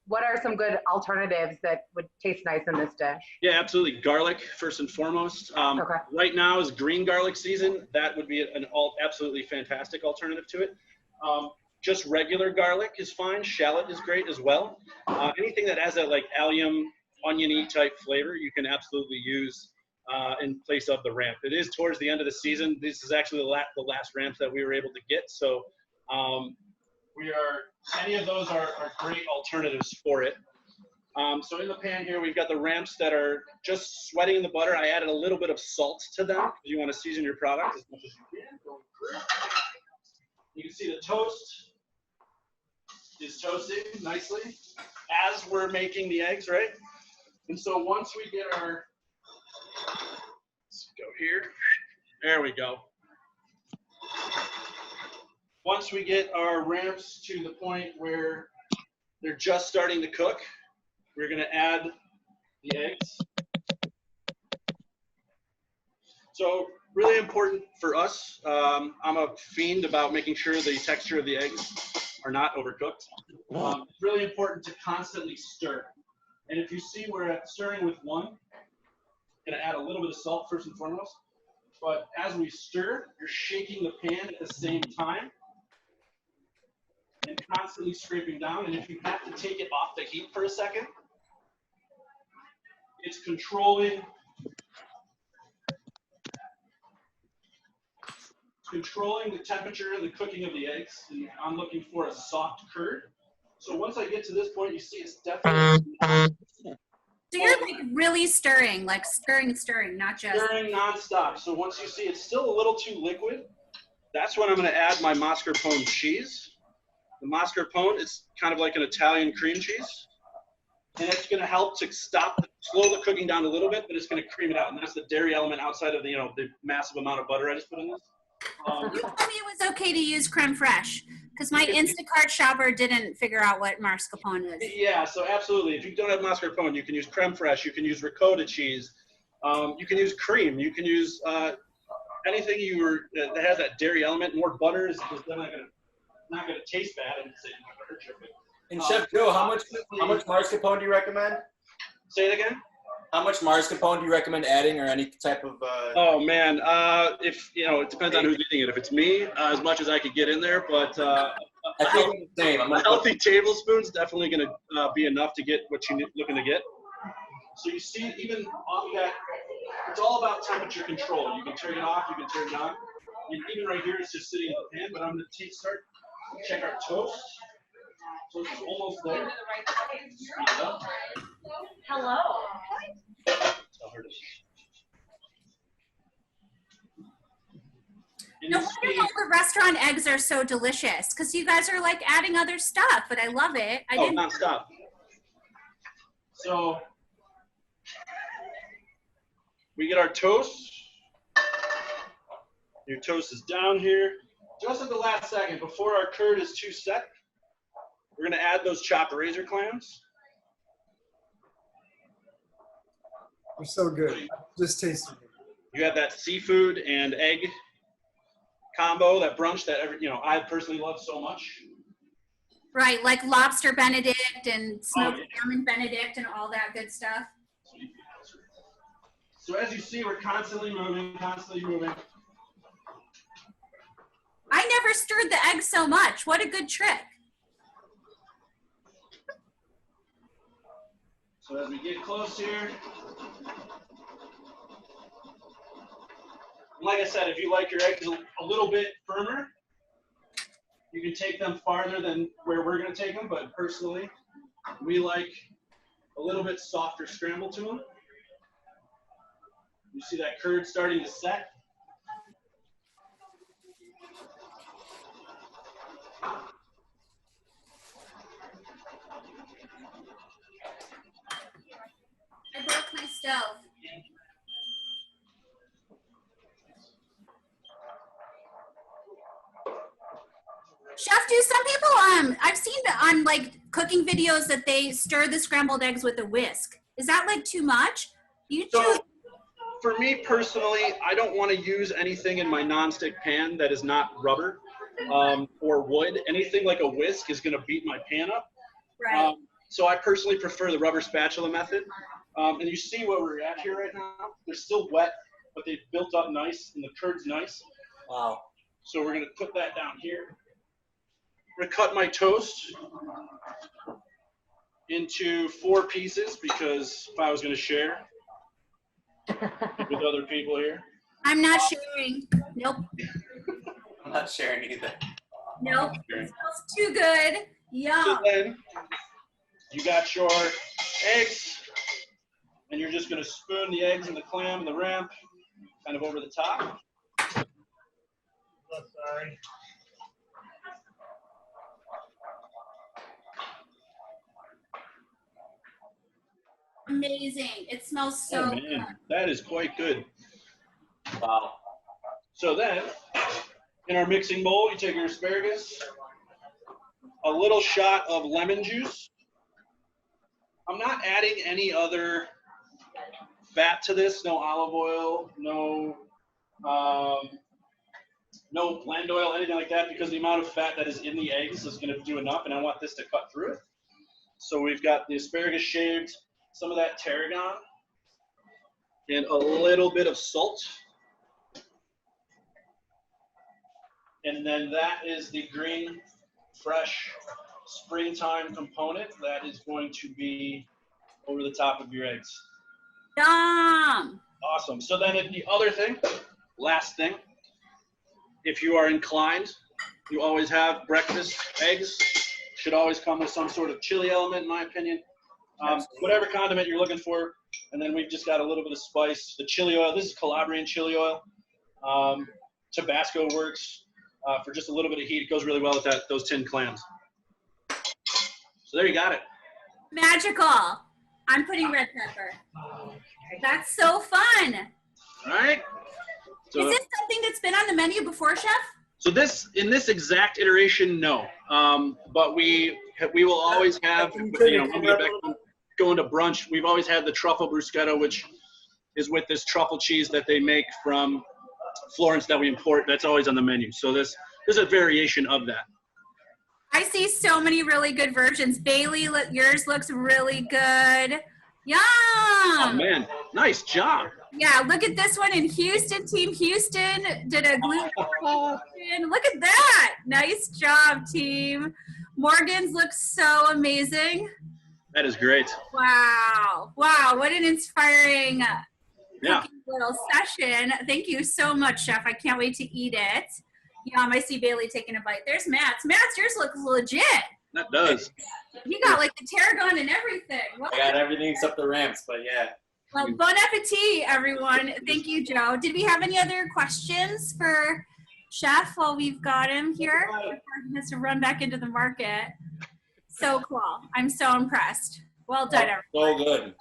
What are some good alternatives that would taste nice in this dish? Yeah, absolutely. Garlic, first and foremost. Okay. Right now is green garlic season. That would be an absolutely fantastic alternative to it. Just regular garlic is fine. Shallot is great as well. Anything that has that like allium, oniony type flavor, you can absolutely use in place of the ramp. It is towards the end of the season. This is actually the last ramps that we were able to get. So any of those are great alternatives for it. So in the pan here, we've got the ramps that are just sweating in the butter. I added a little bit of salt to them because you want to season your product as much as you can. Going through. You can see the toast is toasting nicely as we're making the eggs, right? And so once we get let's go here. There we go. Once we get our ramps to the point where they're just starting to cook, we're going to add the eggs. So really important for us. I'm a fiend about making sure the texture of the eggs are not overcooked. It's really important to constantly stir. And if you see we're stirring with one, I'm going to add a little bit of salt first and foremost. But as we stir, you're shaking the pan at the same time and constantly scraping down. And if you have to take it off the heat for a second, it's controlling the temperature and the cooking of the eggs. And I'm looking for a soft curd. So once I get to this point, you see it's definitely So you're like really stirring, like stirring, not just stirring nonstop. So once you see it's still a little too liquid, that's when I'm going to add my mascarpone cheese. The mascarpone is kind of like an Italian cream cheese. And it's going to help to slow the cooking down a little bit, but it's going to cream it out. And that's the dairy element outside of the massive amount of butter I just put in this. You told me it was okay to use creme fraiche because my Instacart shopper didn't figure out what mascarpone was. Yeah, so absolutely. If you don't have mascarpone, you can use creme fraiche. You can use ricotta cheese. You can use cream. You can use anything that has that dairy element. More butter is not going to taste bad. And it's not going to hurt you. And Chef Joe, how much mascarpone do you recommend? Say it again. How much mascarpone do you recommend adding, or any type of? Oh man, if it depends on who's eating it. If it's me, as much as I could get in there, but I think the same. a healthy tablespoon's definitely going to be enough to get what you're looking to get. So you see, even off that, it's all about temperature control. You can turn it off, you can turn it on. And even right here, it's just sitting in the pan. But I'm going to check our toast. So it's almost there. Speed it up. Hello. Tell her to. No wonder all the restaurant eggs are so delicious because you guys are like adding other stuff, but I love it. Nonstop. So we get our toast. Your toast is down here. Just at the last second, before our curd is too set, we're going to add those chopped razor clams. They're so good. Just tasting it. You have that seafood and egg combo, that brunch that I personally love so much. Right, like lobster Benedict and smoked salmon Benedict and all that good stuff. So as you see, we're constantly moving. I never stirred the egg so much. What a good trick. So as we get close here, like I said, if you like your eggs a little bit firmer, You can take them farther than where we're going to take them, but personally, we like a little bit softer scramble to them. You see that curd starting to set? I broke my stove. Chef, do some people, I've seen on like cooking videos that they stir the scrambled eggs with a whisk. Is that like too much? You choose. For me personally, I don't want to use anything in my nonstick pan that is not rubber or wood. Anything like a whisk is going to beat my pan up. Right. So I personally prefer the rubber spatula method. And you see where we're at here right now. They're still wet, but they've built up nice, and the curd's nice. Wow. So we're going to put that down here. I'm going to cut my toast into 4 pieces because if I was going to share with other people here. I'm not sharing. Nope. I'm not sharing either. Nope. It smells too good. Yum. So then you got your eggs, and you're just going to spoon the eggs and the clam and the ramp kind of over the top. Sorry. Amazing. It smells so good. That is quite good. Wow. So then, in our mixing bowl, you take your asparagus, a little shot of lemon juice. I'm not adding any other fat to this, no olive oil, no blend oil, anything like that, because the amount of fat that is in the eggs is going to do enough, and I want this to cut through it. So we've got the asparagus shaved, some of that tarragon, and a little bit of salt. And then that is the green, fresh, springtime component that is going to be over the top of your eggs. Yum. Awesome. So then the other thing, last thing, if you are inclined, you always have breakfast eggs. Should always come with some sort of chili element, in my opinion. Whatever condiment you're looking for. And then we've just got a little bit of spice. The chili oil, this is Calabrian chili oil. Tabasco works for just a little bit of heat. It goes really well with those tinned clams. So there you got it. Magical. I'm putting red pepper. That's so fun. All right. So, is this something that's been on the menu before, Chef? So in this exact iteration, no. But we will always have, when we get back going to brunch, we've always had the truffle bruschetta, which is with this truffle cheese that they make from Florence that we import. That's always on the menu. So there's a variation of that. I see so many really good versions. Bailey, yours looks really good. Yum! Oh man, nice job. Yeah, look at this one in Houston. Team Houston did a gluten. Look at that. Nice job, team. Morgan's looks so amazing. That is great. Wow. Wow, what an inspiring little session. Thank you so much, Chef. I can't wait to eat it. Yum, I see Bailey taking a bite. There's Matt's. Matt's, yours looks legit. That does. You got like the tarragon and everything. I got everything except the ramps, but yeah. Well, bon appetit, everyone. Thank you, Joe. Did we have any other questions for Chef while we've got him here? He has to run back into the market. So cool. I'm so impressed. Well done, everyone. So good.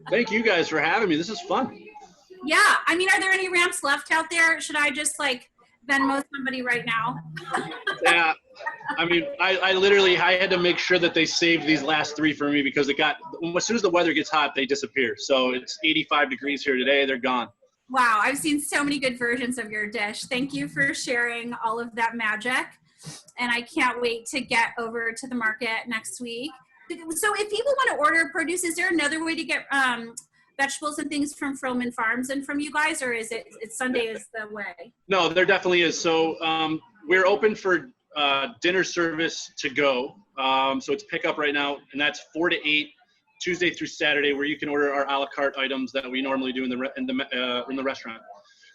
Thank you guys for having me. This is fun. Yeah. I mean, are there any ramps left out there? Should I just like Venmo somebody right now? Yeah. I mean, I literally had to make sure that they saved these last 3 for me because as soon as the weather gets hot, they disappear. So it's 85 degrees here today. They're gone. Wow. I've seen so many good versions of your dish. Thank you for sharing all of that magic. And I can't wait to get over to the market next week. So if people want to order produce, is there another way to get vegetables and things from Froman Farms and from you guys, or is it's Sunday is the way? No, there definitely is. So we're open for dinner service to go. So it's pickup right now, and that's 4 to 8, Tuesday through Saturday, where you can order our a la carte items that we normally do in the restaurant.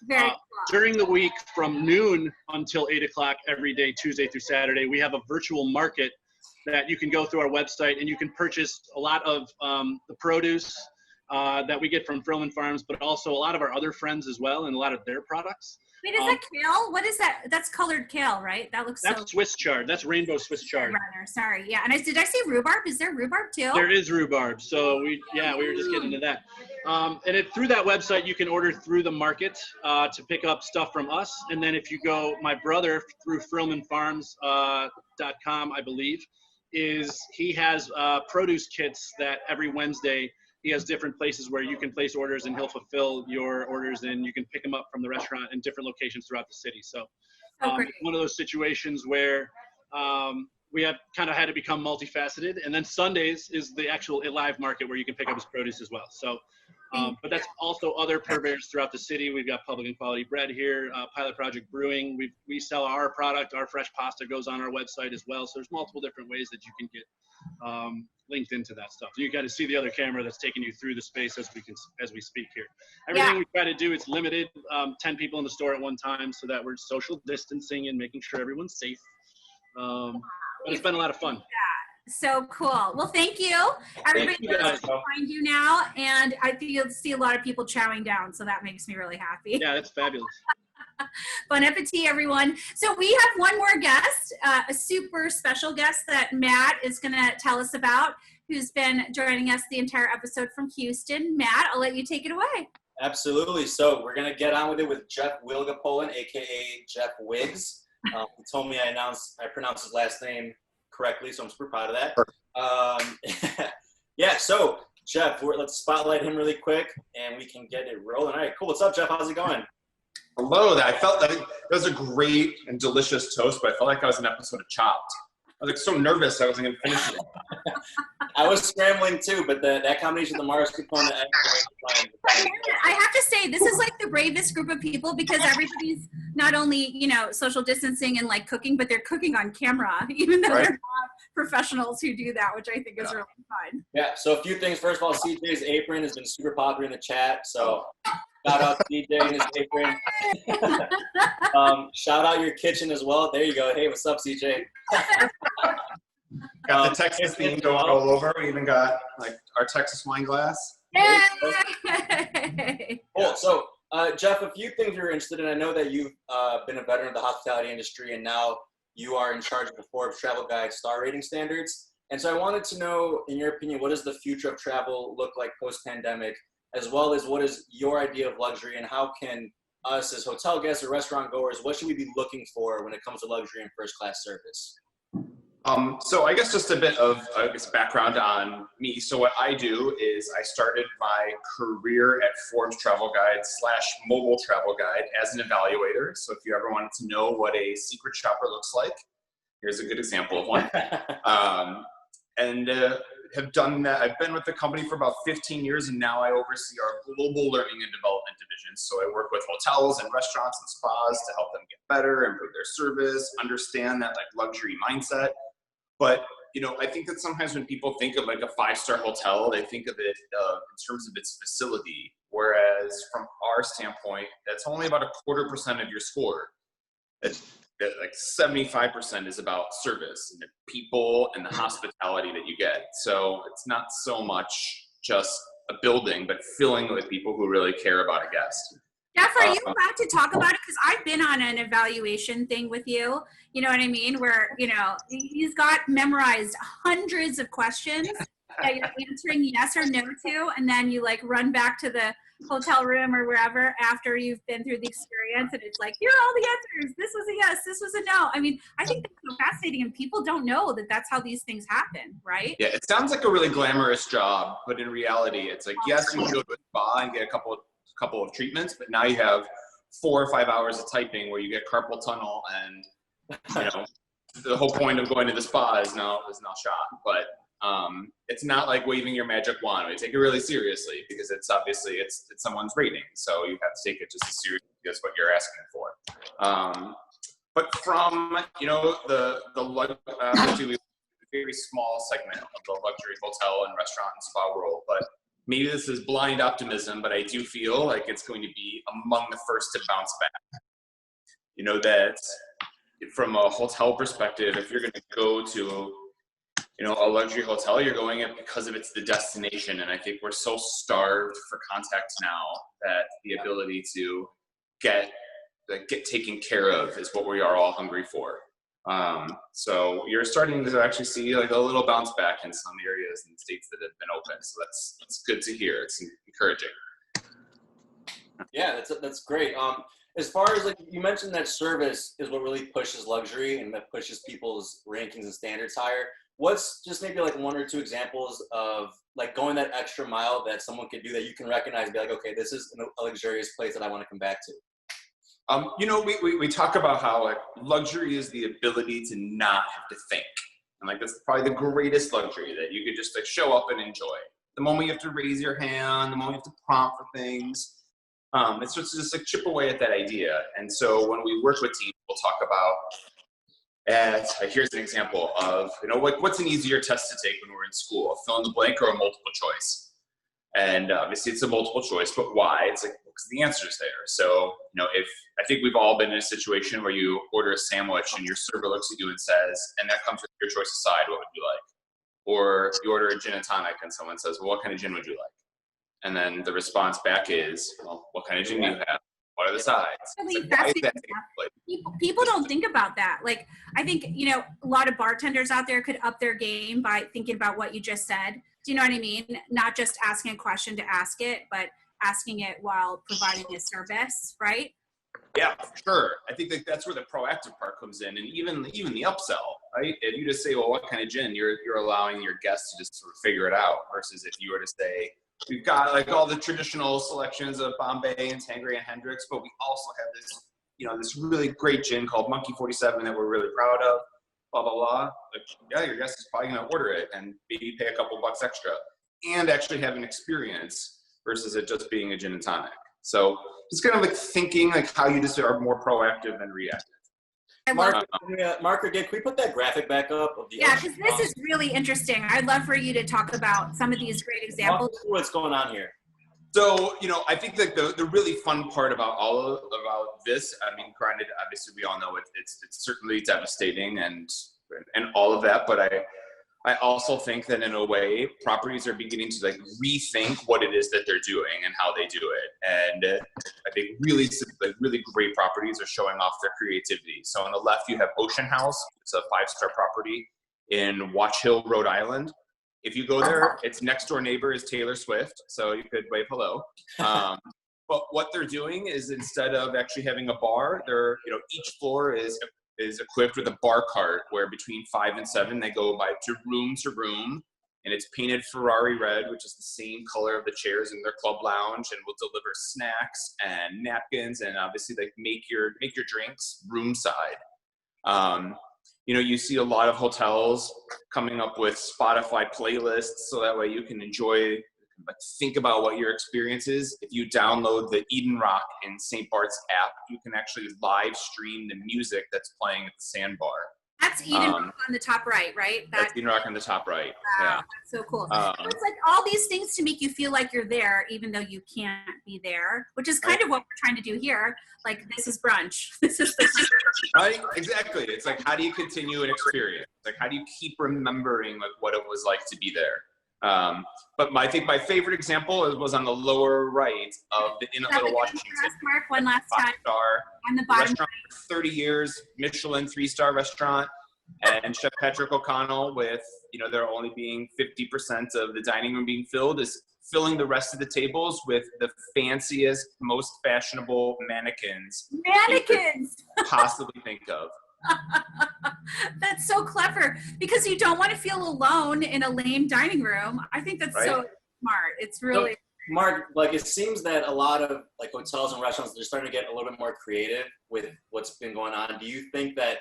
Very cool. during the week from noon until 8 o'clock every day, Tuesday through Saturday, we have a virtual market that you can go through our website and you can purchase a lot of the produce that we get from Frillman Farms, but also a lot of our other friends as well and a lot of their products. Wait, is that kale? What is that? That's colored kale, right? That looks That's Swiss chard. That's rainbow Swiss chard. Runner, sorry. Yeah. And did I say rhubarb? Is there rhubarb too? There is rhubarb. So we were just getting into that. And through that website, you can order through the market to pick up stuff from us. And then if you go, my brother through FrillmanFarms.com, I believe, he has produce kits that every Wednesday he has different places where you can place orders and he'll fulfill your orders and you can pick them up from the restaurant in different locations throughout the city. So one of those situations where we have kind of had to become multifaceted. And then Sundays is the actual live market where you can pick up his produce as well. So, but that's also other purveyors throughout the city. We've got Public and Quality Bread here, Pilot Project Brewing. We sell our product. Our fresh pasta goes on our website as well. So there's multiple different ways that you can get linked into that stuff. You got to see the other camera that's taking you through the space as we speak here. Everything we try to do, it's limited, 10 people in the store at one time so that we're social distancing and making sure everyone's safe. But it's been a lot of fun. So cool. Well, thank you. Everybody knows to find you now, and I see a lot of people chowing down, so that makes me really happy. Yeah, that's fabulous. Bon appetit, everyone. So we have one more guest, a super special guest that Matt is going to tell us about, who's been joining us the entire episode from Houston. Matt, I'll let you take it away. Absolutely. So we're going to get on with it with Jeff Wilgapolen, a.k.a. Jeff Wiggs. He told me I pronounced his last name correctly, so I'm super proud of that. Yeah, so Jeff, let's spotlight him really quick, and we can get it rolling. All right, cool. What's up, Jeff? How's it going? Hello. I felt like that was a great and delicious toast, but I felt like I was an episode of Chopped. I was like so nervous I wasn't going to finish it. I was scrambling too, but that combination of the mascarpone and egg. I have to say, this is like the bravest group of people because everybody's not only, social distancing and like cooking, but they're cooking on camera, even though they're not professionals who do that, which I think is really fun. Yeah, so a few things. First of all, CJ's apron has been super popular in the chat, so shout out to CJ and his apron. Shout out your kitchen as well. There you go. Hey, what's up, CJ? Got the Texas theme going all over. We even got like our Texas wine glass. Yay! Cool. So, Jeff, a few things you're interested in. I know that you've been a veteran of the hospitality industry, and now you are in charge of the Forbes Travel Guide star rating standards. And so I wanted to know, in your opinion, what does the future of travel look like post-pandemic, as well as what is your idea of luxury, and how can us as hotel guests or restaurant goers, what should we be looking for when it comes to luxury and first-class service? So I guess just a bit of background on me. So what I do is I started my career at Forbes Travel Guide / Mobile Travel Guide as an evaluator. So if you ever wanted to know what a secret shopper looks like, here's a good example of one. Have done that. I've been with the company for about 15 years, and now I oversee our global learning and development division. So I work with hotels and restaurants and spas to help them get better, improve their service, understand that like luxury mindset. But, I think that sometimes when people think of like a 5-star hotel, they think of it in terms of its facility. Whereas from our standpoint, that's only about 0.25% of your score. Like 75% is about service and the people and the hospitality that you get. So it's not so much just a building, but filling it with people who really care about a guest. Jeff, are you allowed to talk about it? Because I've been on an evaluation thing with you. You know what I mean? Where, he's got memorized hundreds of questions that you're answering yes or no to, and then you like run back to the hotel room or wherever after you've been through the experience, and it's like, here are all the answers. This was a yes, this was a no. I mean, I think that's so fascinating, and people don't know that that's how these things happen, right? Yeah, it sounds like a really glamorous job, but in reality, it's like, yes, you can go to a spa and get a couple of treatments, but now you have 4 or 5 hours of typing where you get carpal tunnel, and the whole point of going to the spa is now shot. But it's not like waving your magic wand. We take it really seriously because it's obviously it's someone's rating, so you have to take it just as seriously as what you're asking for. But from the very small segment of the luxury hotel and restaurant and spa world, but maybe this is blind optimism, but I do feel like it's going to be among the first to bounce back. You know, that from a hotel perspective, if you're going to go to, you know, a luxury hotel, you're going it because of it's the destination. And I think we're so starved for contact now that the ability to get taken care of is what we are all hungry for. So you're starting to actually see like a little bounce back in some areas in states that have been open. So that's good to hear. It's encouraging. Yeah, that's great. As far as like you mentioned that service is what really pushes luxury and that pushes people's rankings and standards higher. What's just maybe like one or two examples of like going that extra mile that someone could do that you can recognize and be like, okay, this is a luxurious place that I want to come back to? You know, we talk about how like luxury is the ability to not have to think. And like that's probably the greatest luxury, that you could just like show up and enjoy. The moment you have to raise your hand, the moment you have to prompt for things, it's just like chip away at that idea. And so when we work with teams, we'll talk about, here's an example of, you know, like what's an easier test to take when we're in school, fill in the blank or a multiple choice. And obviously it's a multiple choice, but why? It's like, because the answer's there. So, you know, I think we've all been in a situation where you order a sandwich and your server looks at you and says, and that comes with your choice of side, what would you like? Or you order a gin and tonic and someone says, well, what kind of gin would you like? And then the response back is, well, what kind of gin do you have? What are the sides? Really like, people don't think about that. Like, I think, you know, a lot of bartenders out there could up their game by thinking about what you just said. Do you know what I mean? Not just asking a question to ask it, but asking it while providing a service, right? Yeah, for sure. I think that's where the proactive part comes in, and even the upsell, right? If you just say, well, what kind of gin, you're allowing your guests to just sort of figure it out, versus if you were to say, we've got like all the traditional selections of Bombay and Tanqueray and Hendrix, but we also have this, you know, this really great gin called Monkey 47 that we're really proud of, blah, blah, blah. Like, yeah, your guest is probably going to order it and maybe pay a couple bucks extra and actually have an experience versus it just being a gin and tonic. So it's kind of like thinking like how you just are more proactive than reactive. Mark or Gabe, can we put that graphic back up? Of the because this is really interesting. I'd love for you to talk about some of these great examples. What's going on here? So, you know, I think that the really fun part about about this, I mean, granted, obviously we all know it's certainly devastating and all of that, but I also think that in a way, properties are beginning to like rethink what it is that they're doing and how they do it. And I think really great properties are showing off their creativity. So on the left, you have Ocean House. It's a 5-star property in Watch Hill, Rhode Island. If you go there, its next door neighbor is Taylor Swift, so you could wave hello. But what they're doing is instead of actually having a bar, each floor is equipped with a bar cart where between 5 and 7 they go by to room, and it's painted Ferrari red, which is the same color of the chairs in their club lounge, and will deliver snacks and napkins and obviously like make your drinks room side. You see a lot of hotels coming up with Spotify playlists so that way you can enjoy, think about what your experience is. If you download the Eden Rock in St. Bart's app, you can actually live stream the music that's playing at the Sandbar. That's Eden Rock on the top right? That's Eden Rock on the top right. Wow, yeah. That's so cool. So it's like all these things to make you feel like you're there, even though you can't be there, which is kind of what we're trying to do here. Like, this is brunch. This is the right? Exactly. It's like, how do you continue an experience? Like, how do you keep remembering like what it was like to be there? But I think my favorite example was on the lower right of the Inn at Little Washington. Mark, one last time. On the bottom. Restaurant for 30 years, Michelin 3-star restaurant, and Chef Patrick O'Connell with, there only being 50% of the dining room being filled, is filling the rest of the tables with the fanciest, most fashionable mannequins. You could possibly think of. That's so clever, because you don't want to feel alone in a lame dining room. I think that's so smart. It's really so, Mark, like, it seems that a lot of like hotels and restaurants, they're starting to get a little bit more creative with what's been going on. Do you think that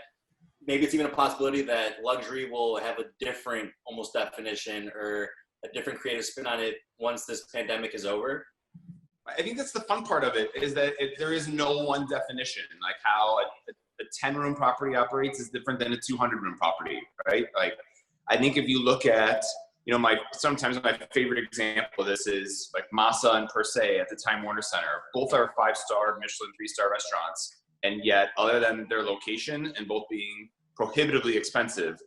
maybe it's even a possibility that luxury will have a different almost definition or a different creative spin on it once this pandemic is over? I think that's the fun part of it, is that there is no one definition. Like how a 10-room property operates is different than a 200-room property, right? Like, I think if you look at sometimes my favorite example of this is like Masa and Per Se at the Time Warner Center. Both are 5-star Michelin 3-star restaurants, and yet other than their location and both being prohibitively expensive,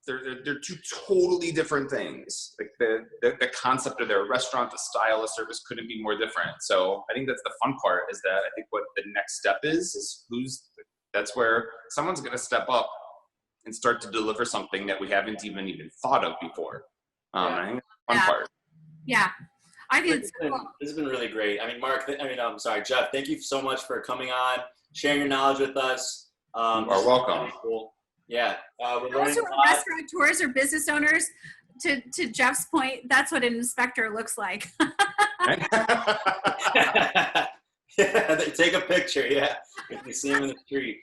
they're two totally different things. Like the concept of their restaurant, the style of service couldn't be more different. So I think that's the fun part, is that I think what the next step is that's where someone's going to step up and start to deliver something that we haven't even thought of before. I think that's the fun part. Yeah. I think it's cool. This has been really great. I mean, I'm sorry, Jeff, thank you so much for coming on, sharing your knowledge with us. You are welcome. Really cool. Yeah. We're Also, learning a lot. restaurateurs or business owners, to Jeff's point, that's what an inspector looks like. Yeah, take a picture, yeah, if you see him in the street.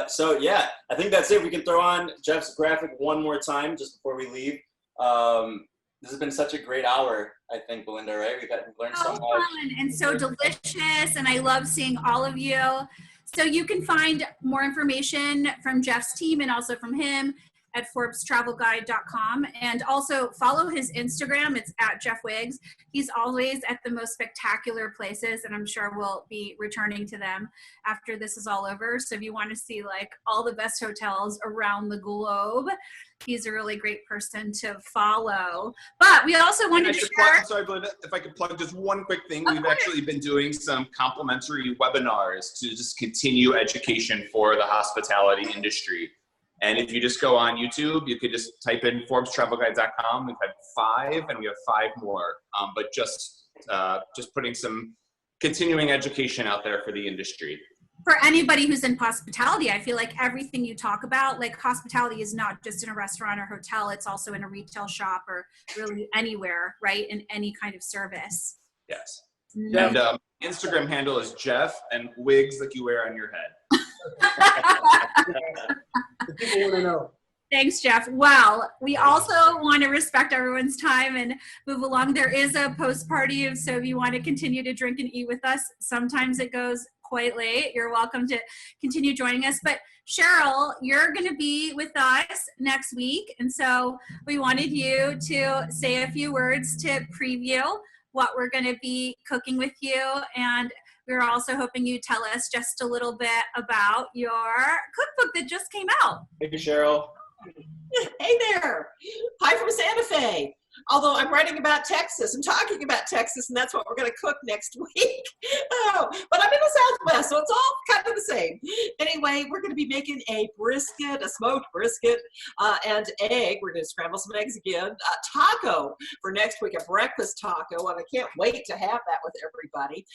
So yeah, I think that's it. We can throw on Jeff's graphic one more time just before we leave. This has been such a great hour, I think, Belinda, right? We've learned so much. Fun and so delicious, and I love seeing all of you. So you can find more information from Jeff's team and also from him at ForbesTravelGuide.com, and also follow his Instagram. It's at Jeff Wiggs. He's always at the most spectacular places, and I'm sure we'll be returning to them after this is all over. So if you want to see like all the best hotels around the globe, he's a really great person to follow. But we also wanted to share. Sorry, Belinda, if I could plug just one quick thing. We've actually been doing some complimentary webinars to just continue education for the hospitality industry. And if you just go on YouTube, you could just type in ForbesTravelGuide.com. We've had 5, and we have 5 more. But just putting some continuing education out there for the industry. For anybody who's in hospitality, I feel like everything you talk about, like hospitality is not just in a restaurant or hotel, it's also in a retail shop or really anywhere, right? In any kind of service. Yes. And Instagram handle is Jeff and Wigs like you wear on your head. People want to know. Thanks, Jeff. Well, we also want to respect everyone's time and move along. There is a post party, so if you want to continue to drink and eat with us, sometimes it goes quite late. You're welcome to continue joining us. But Cheryl, you're going to be with us next week, and so we wanted you to say a few words to preview what we're going to be cooking with you, and we're also hoping you tell us just a little bit about your cookbook that just came out. Hey, Cheryl. Hey there. Hi from Santa Fe. Although I'm writing about Texas and talking about Texas, and that's what we're going to cook next week. Oh, but I'm in the Southwest, so it's all kind of the same. Anyway, we're going to be making a brisket, a smoked brisket, and egg. We're going to scramble some eggs again. Taco for next week, a breakfast taco, and I can't wait to have that with everybody.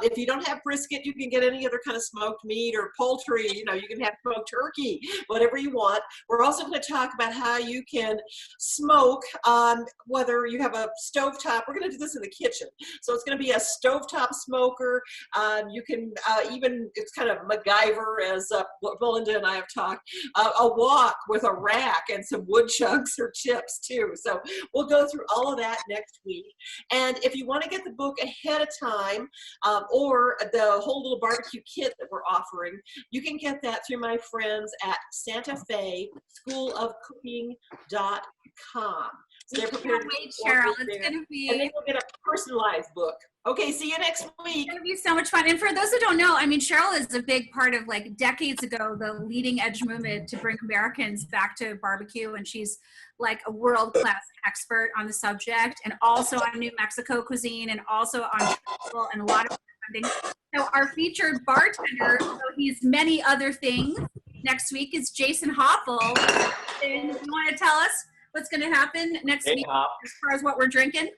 If you don't have brisket, you can get any other kind of smoked meat or poultry. You know, you can have smoked turkey, whatever you want. We're also going to talk about how you can smoke whether you have a stovetop. We're going to do this in the kitchen. So it's going to be a stovetop smoker. You can even, it's kind of MacGyver, as Belinda and I have talked, a wok with a rack and some wood chunks or chips too. So we'll go through all of that next week. And if you want to get the book ahead of time, or the whole little barbecue kit that we're offering, you can get that through my friends at Santa Fe School of Cooking.com. So they're prepared. Wait, Cheryl, it's going to be. And then you'll get a personalized book. Okay, see you next week. It's going to be so much fun. And for those who don't know, I mean, Cheryl is a big part of, like, decades ago, the leading edge movement to bring Americans back to barbecue. And she's like a world-class expert on the subject, and also on New Mexico cuisine, and also on travel and a lot of things. So our featured bartender, so he's many other things, next week is Jason Hoffel. And you want to tell us what's going to happen next week as far as what we're drinking?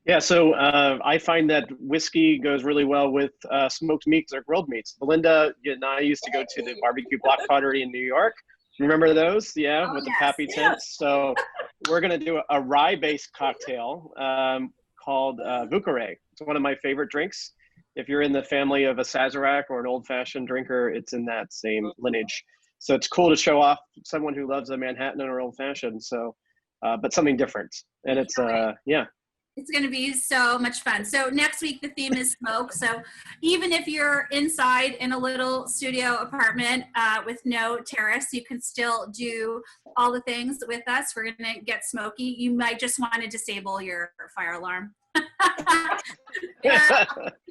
Yeah, so I find that whiskey goes really well with smoked meats or grilled meats. Belinda and I used to go to the barbecue block pottery in New York. Remember those? Yeah, with the pappy tents. So we're going to do a rye-based cocktail called Vucare. It's one of my favorite drinks. If you're in the family of a Sazerac or an old-fashioned drinker, it's in that same lineage. So it's cool to show off someone who loves a Manhattan or old-fashioned. So, but something different. And it's, yeah. It's going to be so much fun. So next week, the theme is smoke. So even if you're inside in a little studio apartment with no terrace, you can still do all the things with us. We're going to get smoky. You might just want to disable your fire alarm.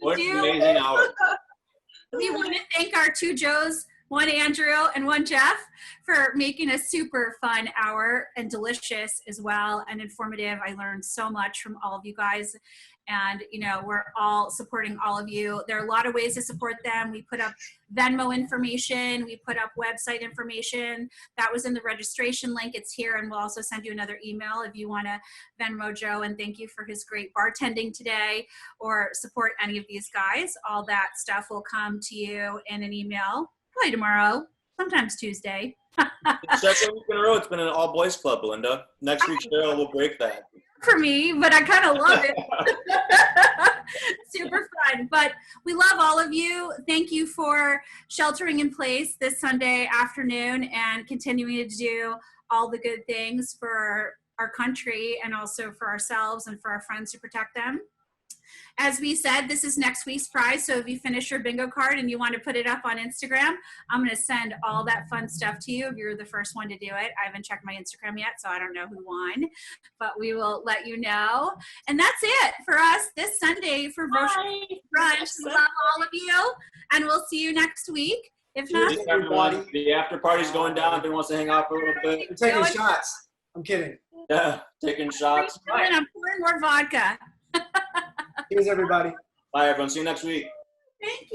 What an amazing hour. We want to thank our two Joes, one Andrew and one Jeff, for making a super fun hour and delicious as well and informative. I learned so much from all of you guys, and we're all supporting all of you. There are a lot of ways to support them. We put up Venmo information, we put up website information that was in the registration link. It's here, and we'll also send you another email if you want to Venmo Joe and thank you for his great bartending today, or support any of these guys. All that stuff will come to you in an email probably tomorrow, sometimes Tuesday. Second week in a row, it's been an all boys club, Belinda. Next week, Cheryl will break that. For me, but I kind of love it. Super fun. But we love all of you. Thank you for sheltering in place this Sunday afternoon and continuing to do all the good things for our country and also for ourselves and for our friends to protect them. As we said, this is next week's prize. So if you finish your bingo card and you want to put it up on Instagram, I'm going to send all that fun stuff to you if you're the first one to do it. I haven't checked my Instagram yet, so I don't know who won, but we will let you know. And that's it for us this Sunday for Brunch. We love all of you, and we'll see you next week. If not, everybody. The after party's going down. If anyone wants to hang out for a little bit. We're taking shots. I'm kidding. Yeah, taking shots. I'm pouring more vodka. Cheers, everybody. Bye, everyone. See you next week. Thank you.